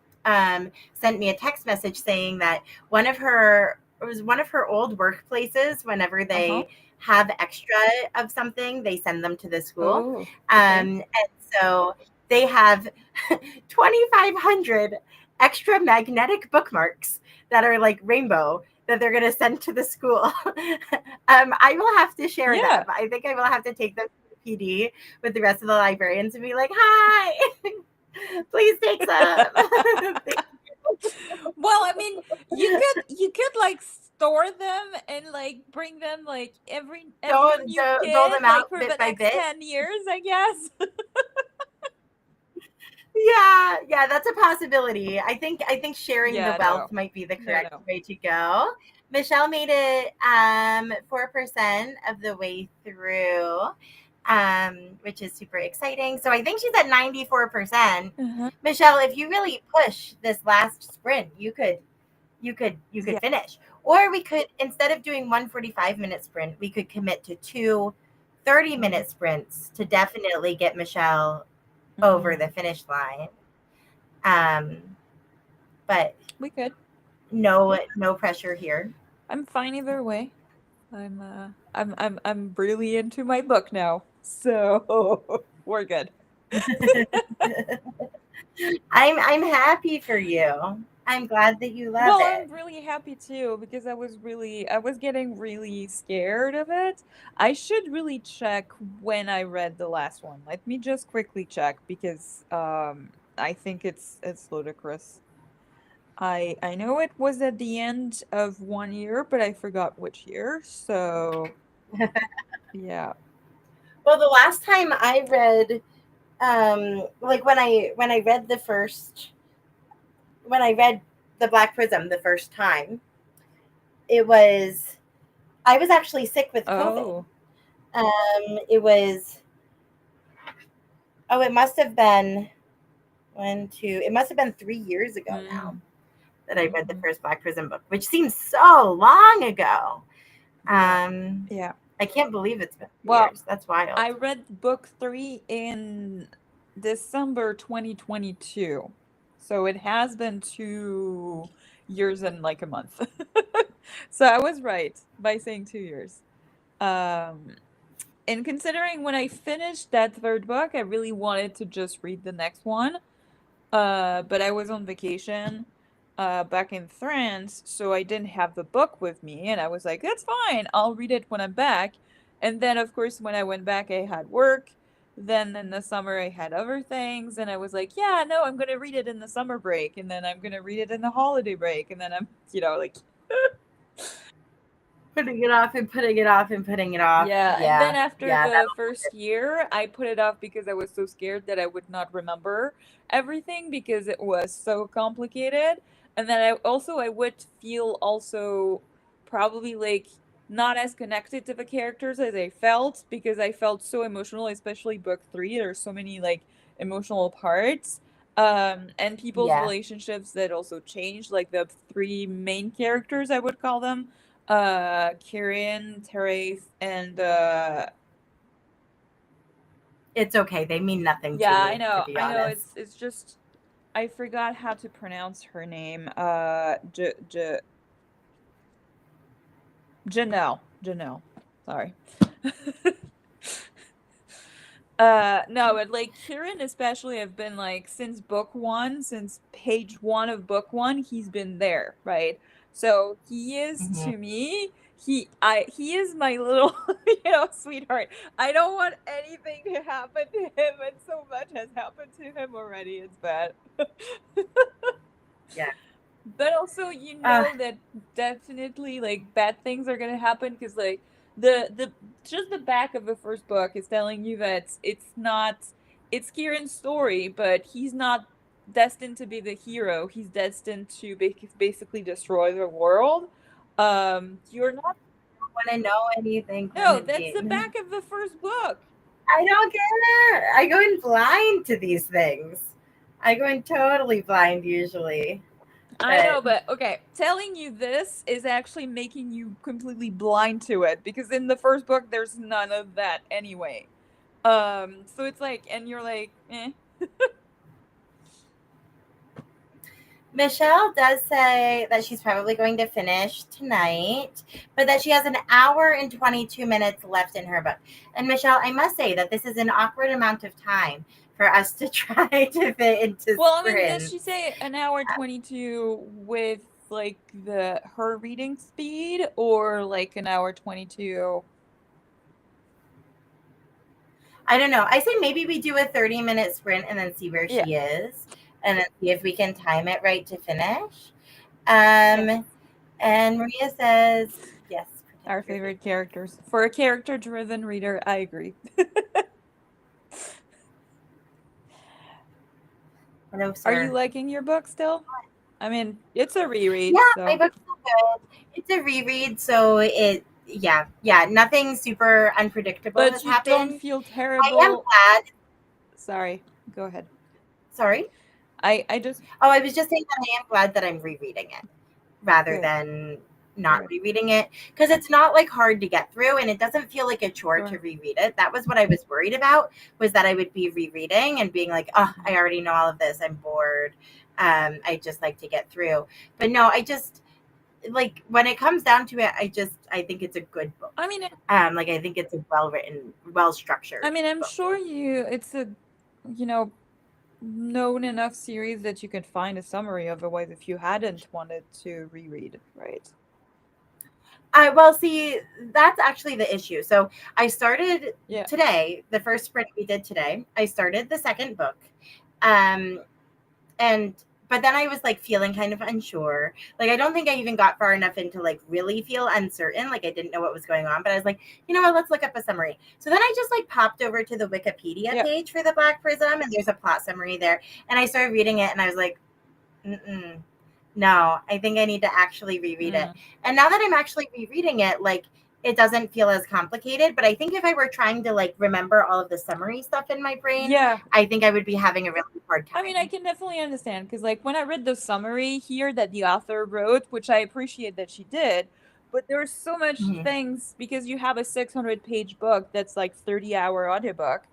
sent me a text message saying that one of her old workplaces. Whenever Uh-huh. they have extra of something, they send them to the school, Oh, okay. and so they have 2,500 extra magnetic bookmarks that are like rainbow that they're going to send to the school. I will have to share them. Yeah. I think I will have to take them to the PD with the rest of the librarians and be like, "Hi, please take some." Well, I mean, you could like store them and like bring them like every new Dole kid them like out for the bit by next bit. 10 years, I guess. Yeah, yeah, that's a possibility. I think sharing the Yeah, wealth no. might be the No, correct no. way to go. Michelle made it 4% of the way through, which is super exciting. So I think she's at 94%. Uh-huh. Michelle, if you really push this last sprint, you could Yeah. finish. Or we could, instead of doing 1 45-minute sprint, we could commit to two 30 Mhm. minute sprints to definitely get Michelle over the Mhm. finish line. Um, but We could. no pressure here. I'm fine either way. I'm really into my book now. So, we're good. I'm happy for you. I'm glad that you love Well, I'm it. really happy too because I was getting really scared of it. I should really check when I read the last one. Let me just quickly check because I think it's ludicrous. I know it was at the end of one year, but I forgot which year. So, yeah. Well, the last time I read, like when I read the first when I read the Black Prism the first time, it was I was actually sick with COVID. Oh. It was it must have been it must have been 3 years ago now Mm. that I read the Mhm. first Black Prism book, which seems so long ago. Yeah. Um, Yeah. I can't believe it's been three Well, years. That's wild. I read book 3 in December 2022. So it has been 2 years and like a month. So I was right by saying 2 years. Um, and considering when I finished that third book, I really wanted to just read the next one. But I was on vacation back in France, so I didn't have the book with me, and I was like, that's fine, I'll read it when I'm back. And then, of course, when I went back, I had work. Then in the summer, I had other things, and I was like, yeah, no, I'm gonna read it in the summer break, and then I'm gonna read it in the holiday break, and then I'm, like, Putting it off and putting it off and putting it off. yeah, and then Yeah, after yeah, the first year, I put it off because I was so scared that I would not remember everything because it was so complicated. And then I would feel also probably like not as connected to the characters as I felt because I felt so emotional, especially book 3. There's so many like emotional parts. And people's yeah. relationships that also changed, like the three main characters, I would call them, Kieran, Therese, and It's okay. They mean nothing to yeah, I me, to know, be I know. honest. It's just I forgot how to pronounce her name. Janelle. Janelle. Sorry. No, but like Kieran especially have been like since book 1, since page 1 of book 1, he's been there, right? So he is Hmm. to me, he is my little sweetheart. I don't want anything to happen to him, and so much has happened to him already. It's bad. Yeah. But also, Uh, that definitely like bad things are gonna happen because like the just the back of the first book is telling you that it's Kieran's story, but he's not destined to be the hero. He's destined to basically destroy the world. You're not. want to know anything, No, that's the Clementine. back of the first book. I don't get it. I go in blind to these things. I go in totally blind usually. I But know, but okay, telling you this is actually making you completely blind to it because in the first book there's none of that anyway. So it's like, and you're like, eh. Michelle does say that she's probably going to finish tonight, but that she has an hour and 22 minutes left in her book. And Michelle, I must say that this is an awkward amount of time for us to try to fit into Well, I mean, does she sprints. say an hour 22 with like the her reading speed or like an hour 22? I don't know. I say maybe we do a 30-minute sprint and then see where Yeah. she is and then see if we can time it right to finish. Yes. And Maria says, yes, Our protect your favorite favorite. characters. For a character driven reader, I agree. Hello, Are you sir. liking your book still? I mean, it's a reread, Yeah, my so. book's still good. It's a reread, so yeah, nothing super unpredictable But has you don't happened. feel I am terrible. glad. Sorry, go ahead. Sorry. I just. Oh, I was just saying that I am glad that I'm rereading it rather Good. than not Good. rereading it because it's not like hard to get through and it doesn't feel like a chore to Sure. reread it. That was what I was worried about, was that I would be rereading and being like, oh, I already know all of this. I'm bored. I just like to get through. But no, I just like when it comes down to it, I think it's a good book. I mean, Like I think it's a well written, well structured I'm book. sure it's a, you know, known enough series that you could find a summary otherwise if you hadn't wanted to reread, right? Well, see, that's actually the issue. So I started Yeah. today, the first sprint we did today. I started the second book, um, and but then I was like feeling kind of unsure. Like I don't think I even got far enough into like really feel uncertain. Like I didn't know what was going on, but I was like, you know what? Let's look up a summary. So then I just like popped over to the Wikipedia Yeah. page for the Black Prism, and there's a plot summary there, and I started reading it, and I was like, mm-mm. No, I think I need to actually reread it. Mm. And now that I'm actually rereading it, like it doesn't feel as complicated. But I think if I were trying to like remember all of the summary stuff in my brain, Yeah. I think I would be having a really hard I mean, I time. can definitely understand because, like, when I read the summary here that the author wrote, which I appreciate that she did, but there's so much Mhm. things because you have a 600-page book that's like 30-hour audiobook.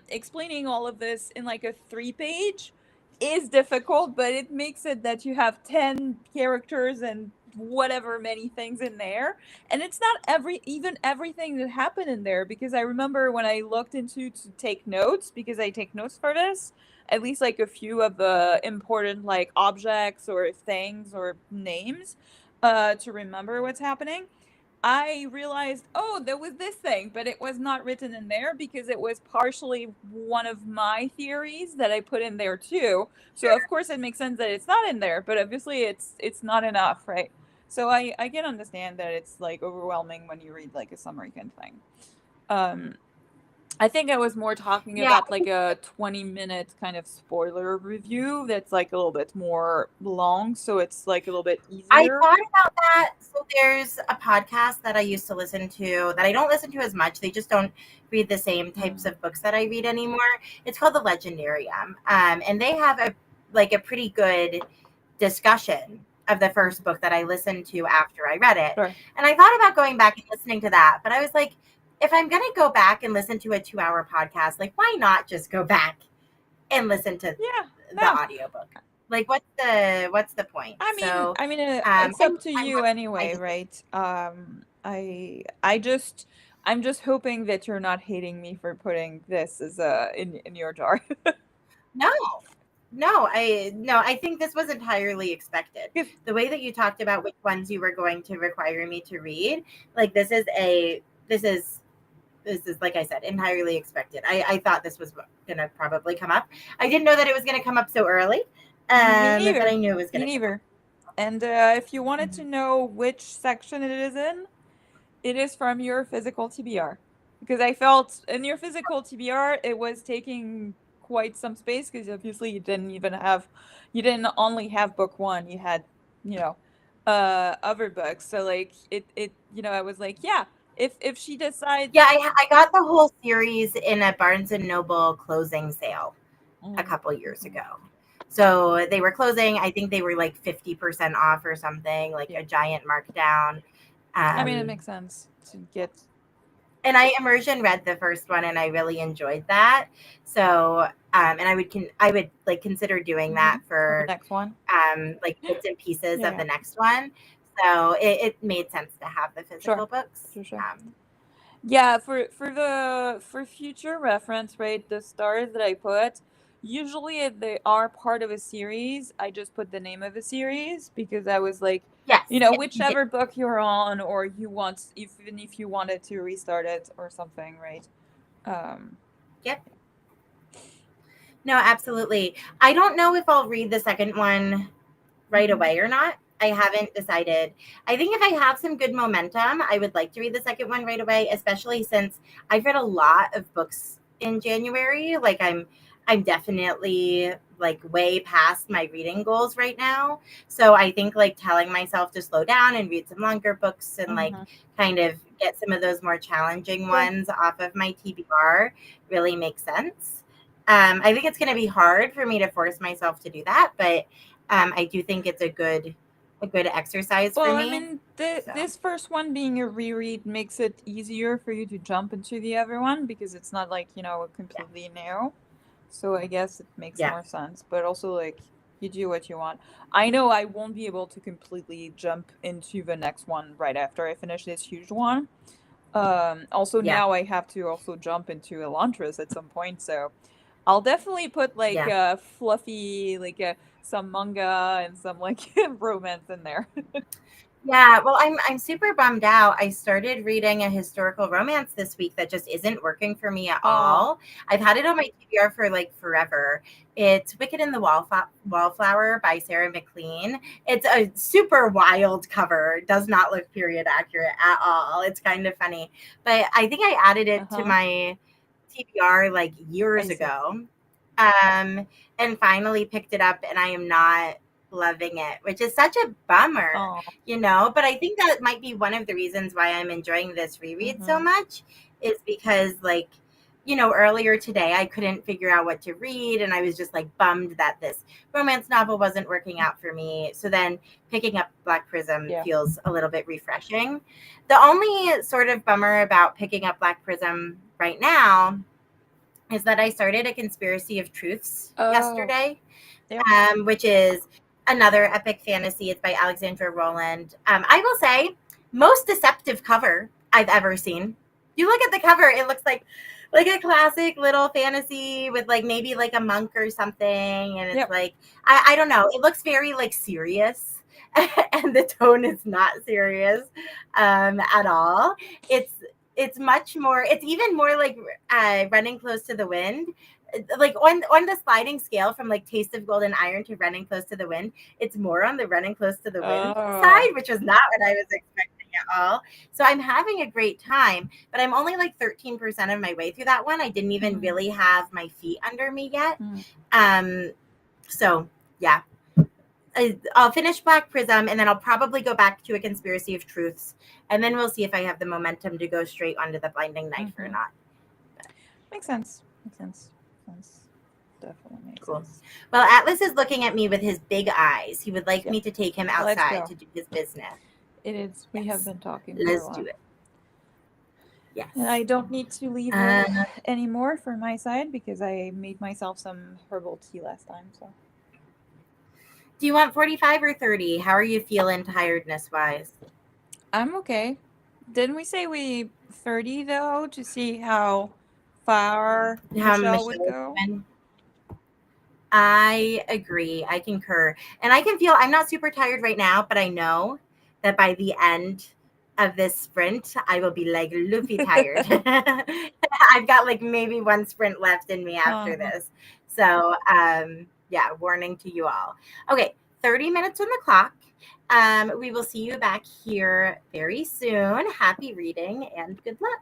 Explaining all of this in like a 3-page is difficult, but it makes it that you have 10 characters and whatever many things in there, and it's not even everything that happened in there, because I remember when I looked into to take notes, because I take notes for this, at least like a few of the important like objects or things or names, to remember what's happening. I realized, oh, there was this thing, but it was not written in there because it was partially one of my theories that I put in there too. So of course it makes sense that it's not in there, but obviously it's not enough, right? So I can understand that it's like overwhelming when you read like a summary kind of thing. Um, I think I was more talking Yeah, about like a 20-minute kind of spoiler review that's like a little bit more long, so it's like a little bit I easier. thought about that. So there's a podcast that I used to listen to that I don't listen to as much. They just don't read the same types Mm, of books that I read anymore. It's called The Legendarium, and they have a pretty good discussion of the first mm, book that I listened to after I read it. sure. And I thought about going back and listening to that, but I was like, if I'm going to go back and listen to a 2 hour podcast, like why not just go back and listen to Yeah, the no. audiobook? Like what's the point? So It's up to I'm you I anyway, just right? I'm just hoping that you're not hating me for putting this as in your jar. no. No, I think this was entirely expected. 'Cause- The way that you talked about which ones you were going to require me to read, like this is like I said, entirely expected. I thought this was gonna probably come up. I didn't know that it was gonna come up so early. Me But I neither. knew it was Me gonna come neither. And if you up. wanted to Mhm. know which section it is in, it is from your physical TBR. Because I felt in your physical TBR, it was taking quite some space, because obviously you didn't only have book one, you had, you know, other books. So like I was like, yeah, if she Yeah, decides, I got the whole series in a Barnes and Noble closing sale a mm, couple years mhm, ago. So they were closing. I think they were like 50% off or something, like yeah, a giant markdown. I mean, it Um, makes sense to get and I immersion read the first one and I really enjoyed that. So and I would like consider doing that for the for next one. like bits and pieces Yeah, of yeah, the next one. So it made sense to have the sure, physical books. sure. Yeah, for future reference, right? The stars that I put, usually if they are part of a series, I just put the name of a series, because I was like, Yes, yep, you did. whichever book you're on, or you want, even if you wanted to restart it or something, right? Um, Yep. No, absolutely. I don't know if I'll read the second one right mhm. away or not. I haven't decided. I think if I have some good momentum, I would like to read the second one right away, especially since I've read a lot of books in January. Like I'm definitely like way past my reading goals right now. So I think like telling myself to slow down and read some longer books and like Mhm. kind of get some of those more challenging Sure. ones off of my TBR really makes sense. I think it's going to be hard for me to force myself to do that, but I do think it's a good exercise for Well, I me. mean, So this first one being a reread makes it easier for you to jump into the other one, because it's not like, yeah, completely new. So I guess it makes yeah, more sense. But also, like, you do what you want. I know I won't be able to completely jump into the next one right after I finish this huge one. Also yeah, now I have to also jump into Elantris at some point, so I'll definitely put like yeah. a fluffy, like some manga and some like romance in there. Yeah, well, I'm super bummed out. I started reading a historical romance this week that just isn't working for me at Oh, all. I've had it on my TBR for like forever. It's Wicked in the Wallflower by Sarah McLean. It's a super wild cover. Does not look period accurate at all. It's kind of funny, but I think I added it to uh-huh. my TBR like I years see. ago. Um, and finally picked it up, and I am not loving it, which is such a bummer, Oh, but I think that might be one of the reasons why I'm enjoying this reread so mm-hmm. much is because like earlier today I couldn't figure out what to read and I was just like bummed that this romance novel wasn't working out for me. So then picking up Black Prism Yeah. feels a little bit refreshing. The only sort of bummer about picking up Black Prism right now is that I started A Conspiracy of Truths Oh, yesterday, yeah. which is another epic fantasy. It's by Alexandra Rowland. I will say, most deceptive cover I've ever seen. You look at the cover, it looks like a classic little fantasy with like maybe like a monk or something, and it's Yep. like I don't know. It looks very like serious, and the tone is not serious at all. It's it's much more. It's even more like Running Close to the Wind, like on the sliding scale from like Taste of Golden Iron to Running Close to the Wind. It's more on the Running Close to the Wind Oh. side, which was not what I was expecting at all. So I'm having a great time, but I'm only like 13% of my way through that one. I didn't even Mm. really have my feet under me yet. Mm. um so yeah, I'll finish Black Prism, and then I'll probably go back to A Conspiracy of Truths, and then we'll see if I have the momentum to go straight onto the Blinding Knife or Mm-hmm. not. Makes sense. Makes sense. Makes sense. Definitely makes Cool. sense. Well, Atlas is looking at me with his big eyes. He would like Yep. me to take him Let's outside go. to do his business. It is. We have Yes. been talking for a Let's do while. it. And Yes. I don't need to leave Uh, anymore for my side because I made myself some herbal tea last time. So do you want 45 or 30? How are you feeling tiredness wise? I'm okay. Didn't we say we 30 though to see how far How Michelle would Michelle is go? doing? I agree. I concur. And I can feel I'm not super tired right now, but I know that by the end of this sprint, I will be like loopy tired. I've got like maybe one sprint left in me after Uh-huh. this. So, yeah, warning to you all. Okay, 30 minutes on the clock. We will see you back here very soon. Happy reading and good luck.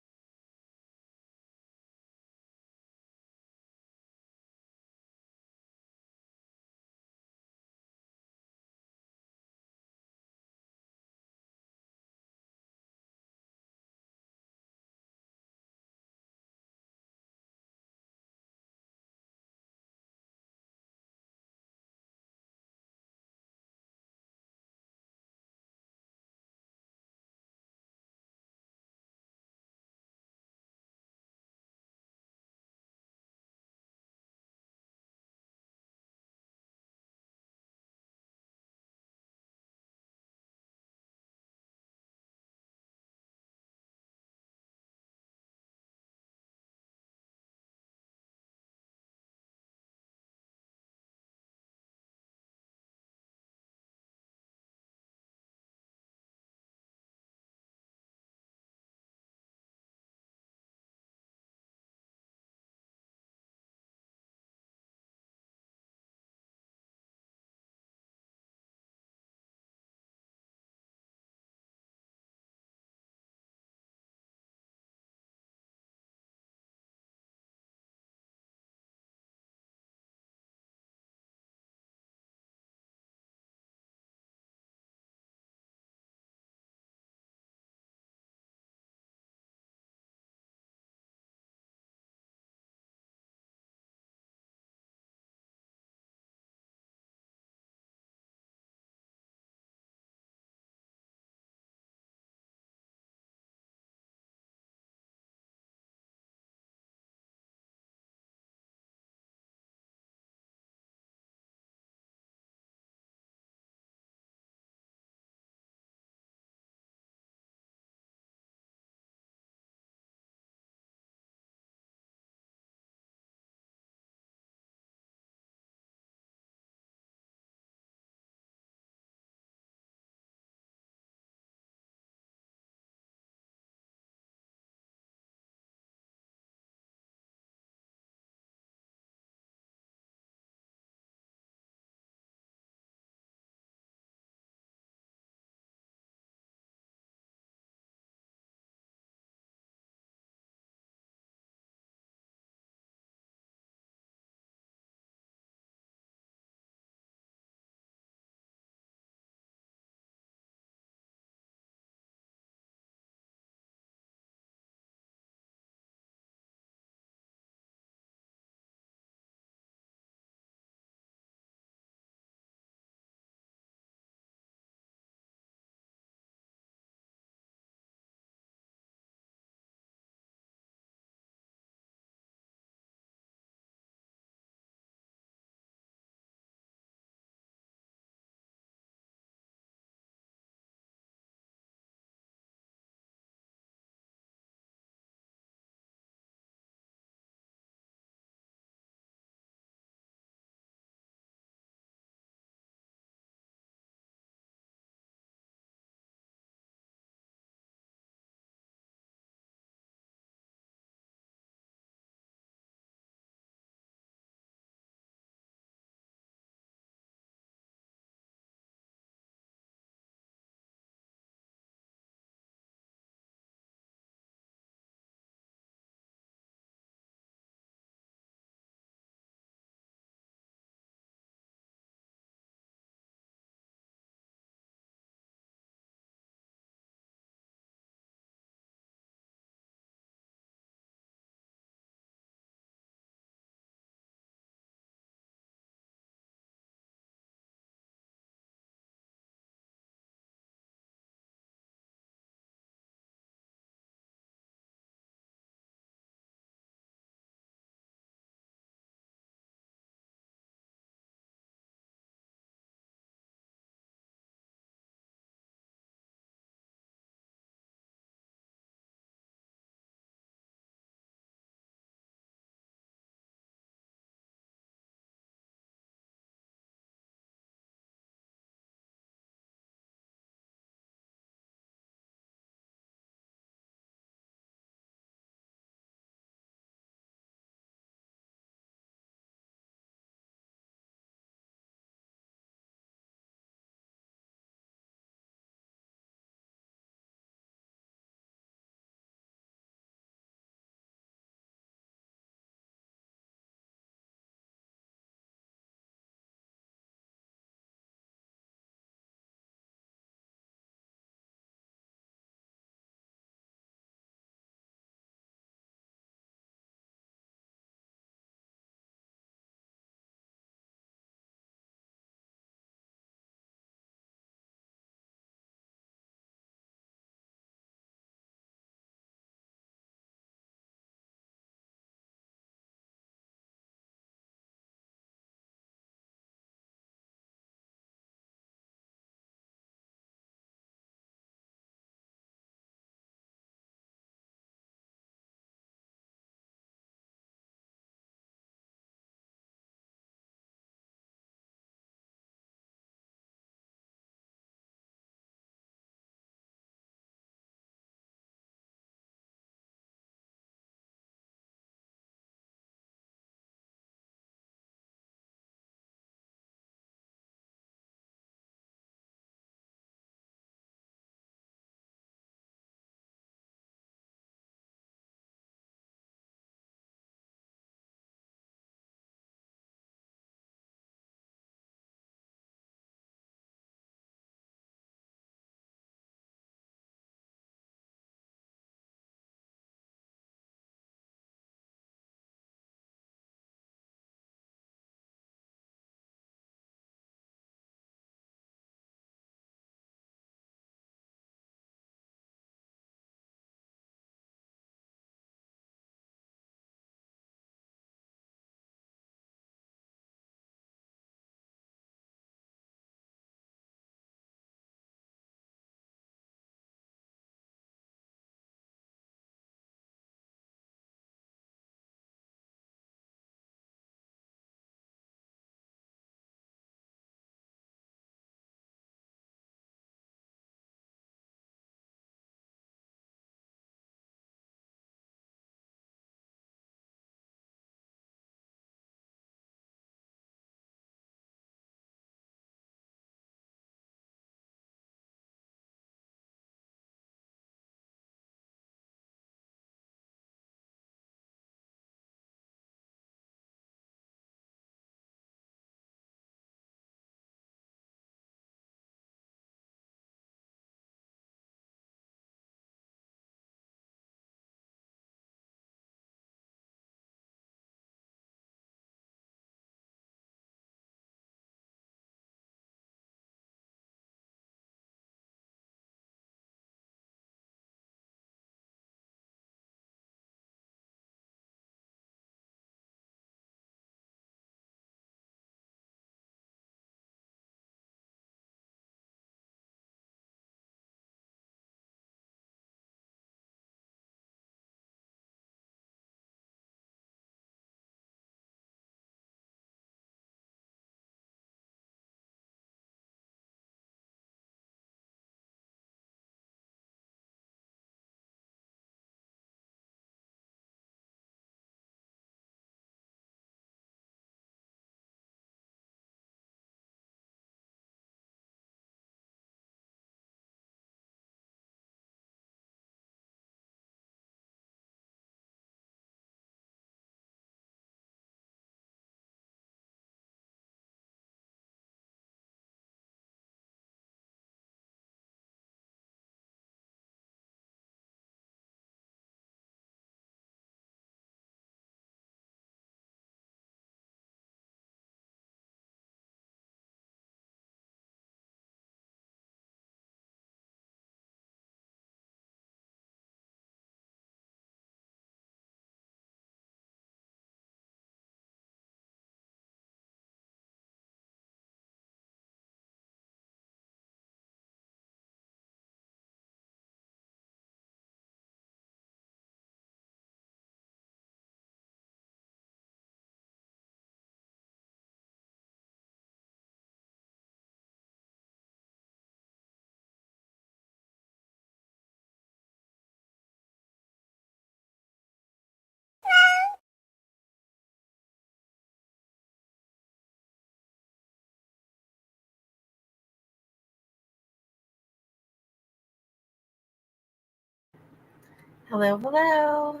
Hello, hello.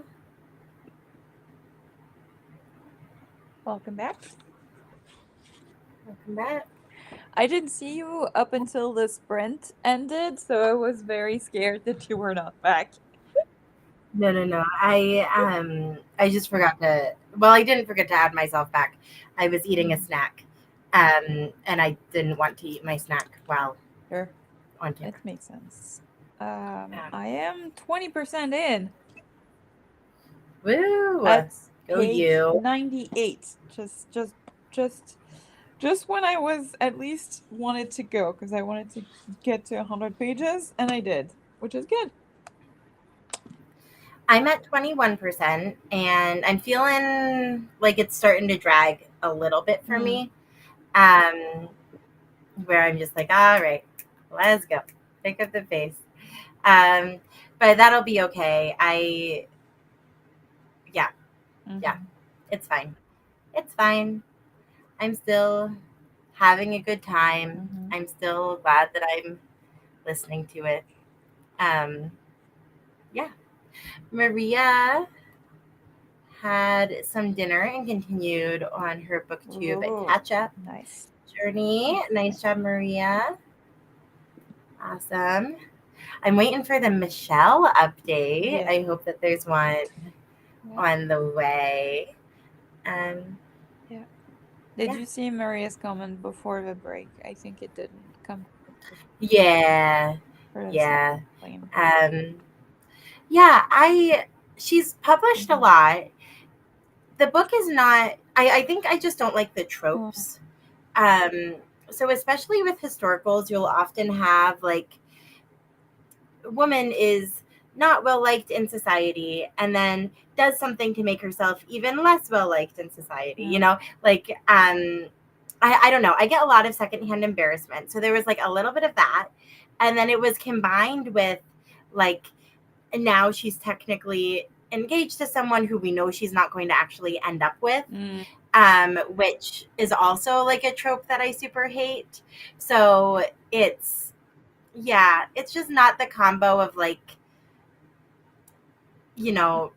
Welcome back. Welcome back. I didn't see you up until the sprint ended, so I was very scared that you were not back. No, no, no. I just forgot to. Well, I didn't forget to add myself back. I was eating a Mm, snack, and I didn't want to eat my snack while sure, on camera. it makes sense. Um, I am 20% in Woo! at Go page you. 98. Just, just when I was at least wanted to go, because I wanted to get to 100 pages, and I did, which is good. I'm at 21%, and I'm feeling like it's starting to drag a little bit for Mm, me. Um, where I'm just like, all right, let's go, pick up the pace. Um, but that'll be okay. Yeah, yeah, mm-hmm, it's fine. It's fine. I'm still having a good time. mm-hmm. I'm still glad that I'm listening to it. Um, yeah. Maria had some dinner and continued on her booktube Ooh, catch up nice. journey. Nice job, Maria. Awesome. I'm waiting for the Michelle update. Yeah, I hope that there's one yeah, on the way. Um, yeah. Did yeah. you see Maria's comment before the break? I think it didn't come Yeah. for the second Yeah. claim. Um, yeah. She's published a Mm-hmm. lot. The book is not, I think I just don't like the Oh, tropes. Um, so especially with historicals, you'll often have like woman is not well liked in society and then does something to make herself even less well liked in society, yeah. like I don't know, I get a lot of secondhand embarrassment, so there was like a little bit of that, and then it was combined with like now she's technically engaged to someone who we know she's not going to actually end up with, Mm, which is also like a trope that I super hate. So it's, yeah, it's just not the combo of like,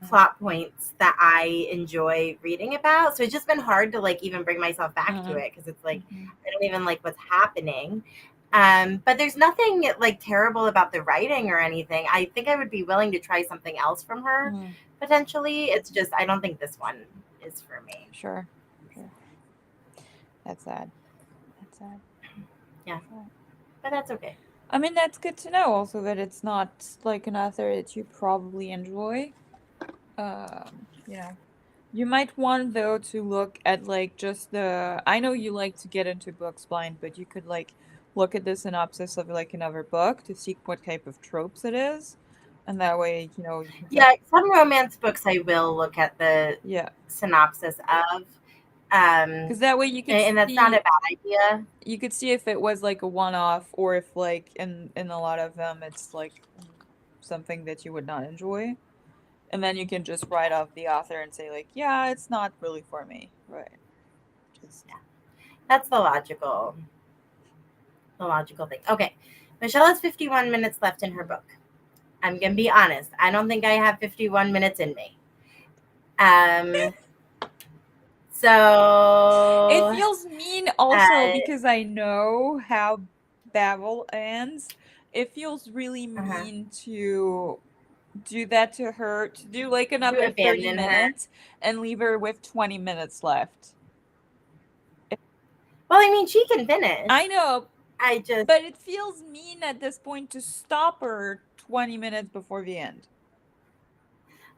mm, plot points that I enjoy reading about. So it's just been hard to like even bring myself back to mm, it because it's like mm-hmm. I don't even like what's happening. But there's nothing like terrible about the writing or anything. I think I would be willing to try something else from her Mm, potentially. It's just I don't think this one is for me. sure, sure. That's sad. That's sad. Yeah, Sad. but that's okay. I mean, that's good to know also that it's not like an author that you probably enjoy. You know, you might want though to look at like just the. I know you like to get into books blind, but you could like look at the synopsis of like another book to see what type of tropes it is, and that way you can get. Yeah, some romance books I will look at the Yeah, synopsis of, because that way you could and that's not a see bad idea. if it was like a one-off or if like in a lot of them it's like something that you would not enjoy, and then you can just write off the author and say like, yeah, it's not really for me, right? Just That's the logical thing. Okay, Michelle has 51 minutes left in her book. I'm gonna be honest. I don't think I have 51 minutes in me. Um, it so feels mean also uh, because I know how Babel ends. It feels really uh-huh. mean to do that to her, to do like To another 30 abandon her. minutes and leave her with 20 minutes left. Well, I mean, she can finish. I know, I just but it feels mean at this point to stop her 20 minutes before the end.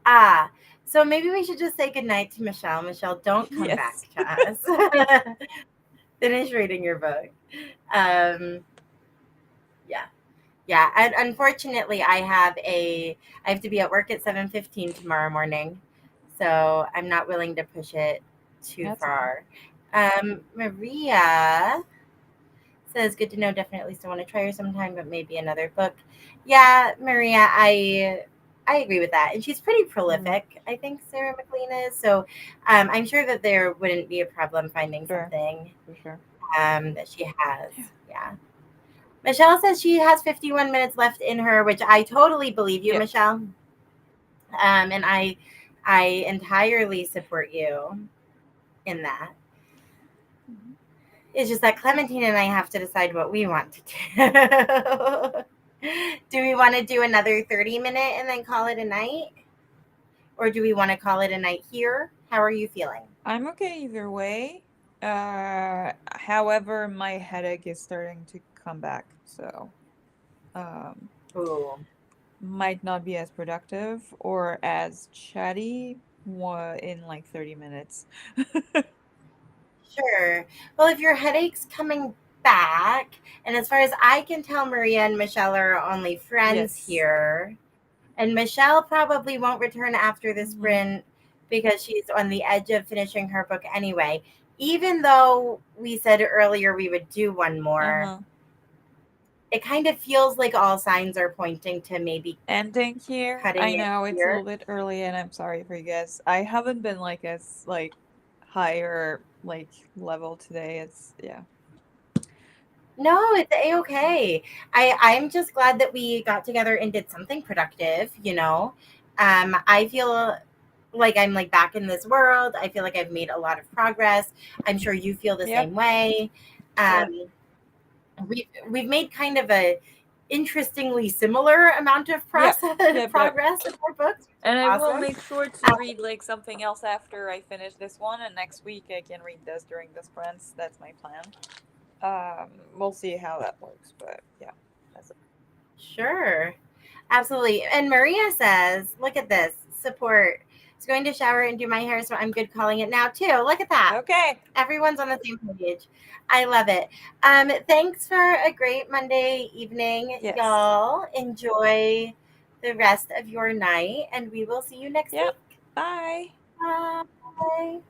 ah. So maybe we should just say goodnight to Michelle. Michelle, don't come Yes. back to us. Finish reading your book. Um, yeah. Yeah, and unfortunately, I have to be at work at 7:15 tomorrow morning, so I'm not willing to push it too That's okay. far. Maria says, "Good to know. Definitely still want to try her sometime, but maybe another book." Yeah, Maria, I agree with that, and she's pretty Mm, prolific. I think Sarah McLean is, so I'm sure that there wouldn't be a problem finding sure. something For sure. that she has. Yeah. Yeah. Michelle says she has 51 minutes left in her, which I totally believe you, Yeah. Michelle. And I entirely support you in that. Mhm. It's just that Clementine and I have to decide what we want to do. Do we want to do another 30-minute and then call it a night? Or do we want to call it a night here? How are you feeling? I'm okay either way. However, my headache is starting to come back, so um, Ooh. might not be as productive or as chatty in like 30 minutes. Sure. Well, if your headache's coming back, and as far as I can tell, Maria and Michelle are only friends Yes. here. And Michelle probably won't return after the Mm-hmm. sprint because she's on the edge of finishing her book anyway. Even though we said earlier we would do one more, Uh-huh. it kind of feels like all signs are pointing to maybe Ending here. cutting I it know it's a little here. bit early and I'm sorry for you guys. I haven't been like as like higher like level today. It's yeah. No, it's a-okay. I'm just glad that we got together and did something productive, you know. I feel like I'm like back in this world. I feel like I've made a lot of progress. I'm sure you feel the Yep. same way. Yep. Um, we've made kind of a interestingly similar amount of Yep. process Yep. Yep. progress in our books, which is And I will awesome. make sure to Um, read like something else after I finish this one, and next week I can read this during the sprints. That's my plan. We'll see how that works, but yeah, that's it. sure. Absolutely. And Maria says, look at this support. It's going to shower and do my hair, so I'm good calling it now, too. Look at that. Okay. Everyone's on the same page. I love it. Thanks for a great Monday evening, Yes. y'all. Enjoy the rest of your night, and we will see you next Yep. week. Bye. Bye.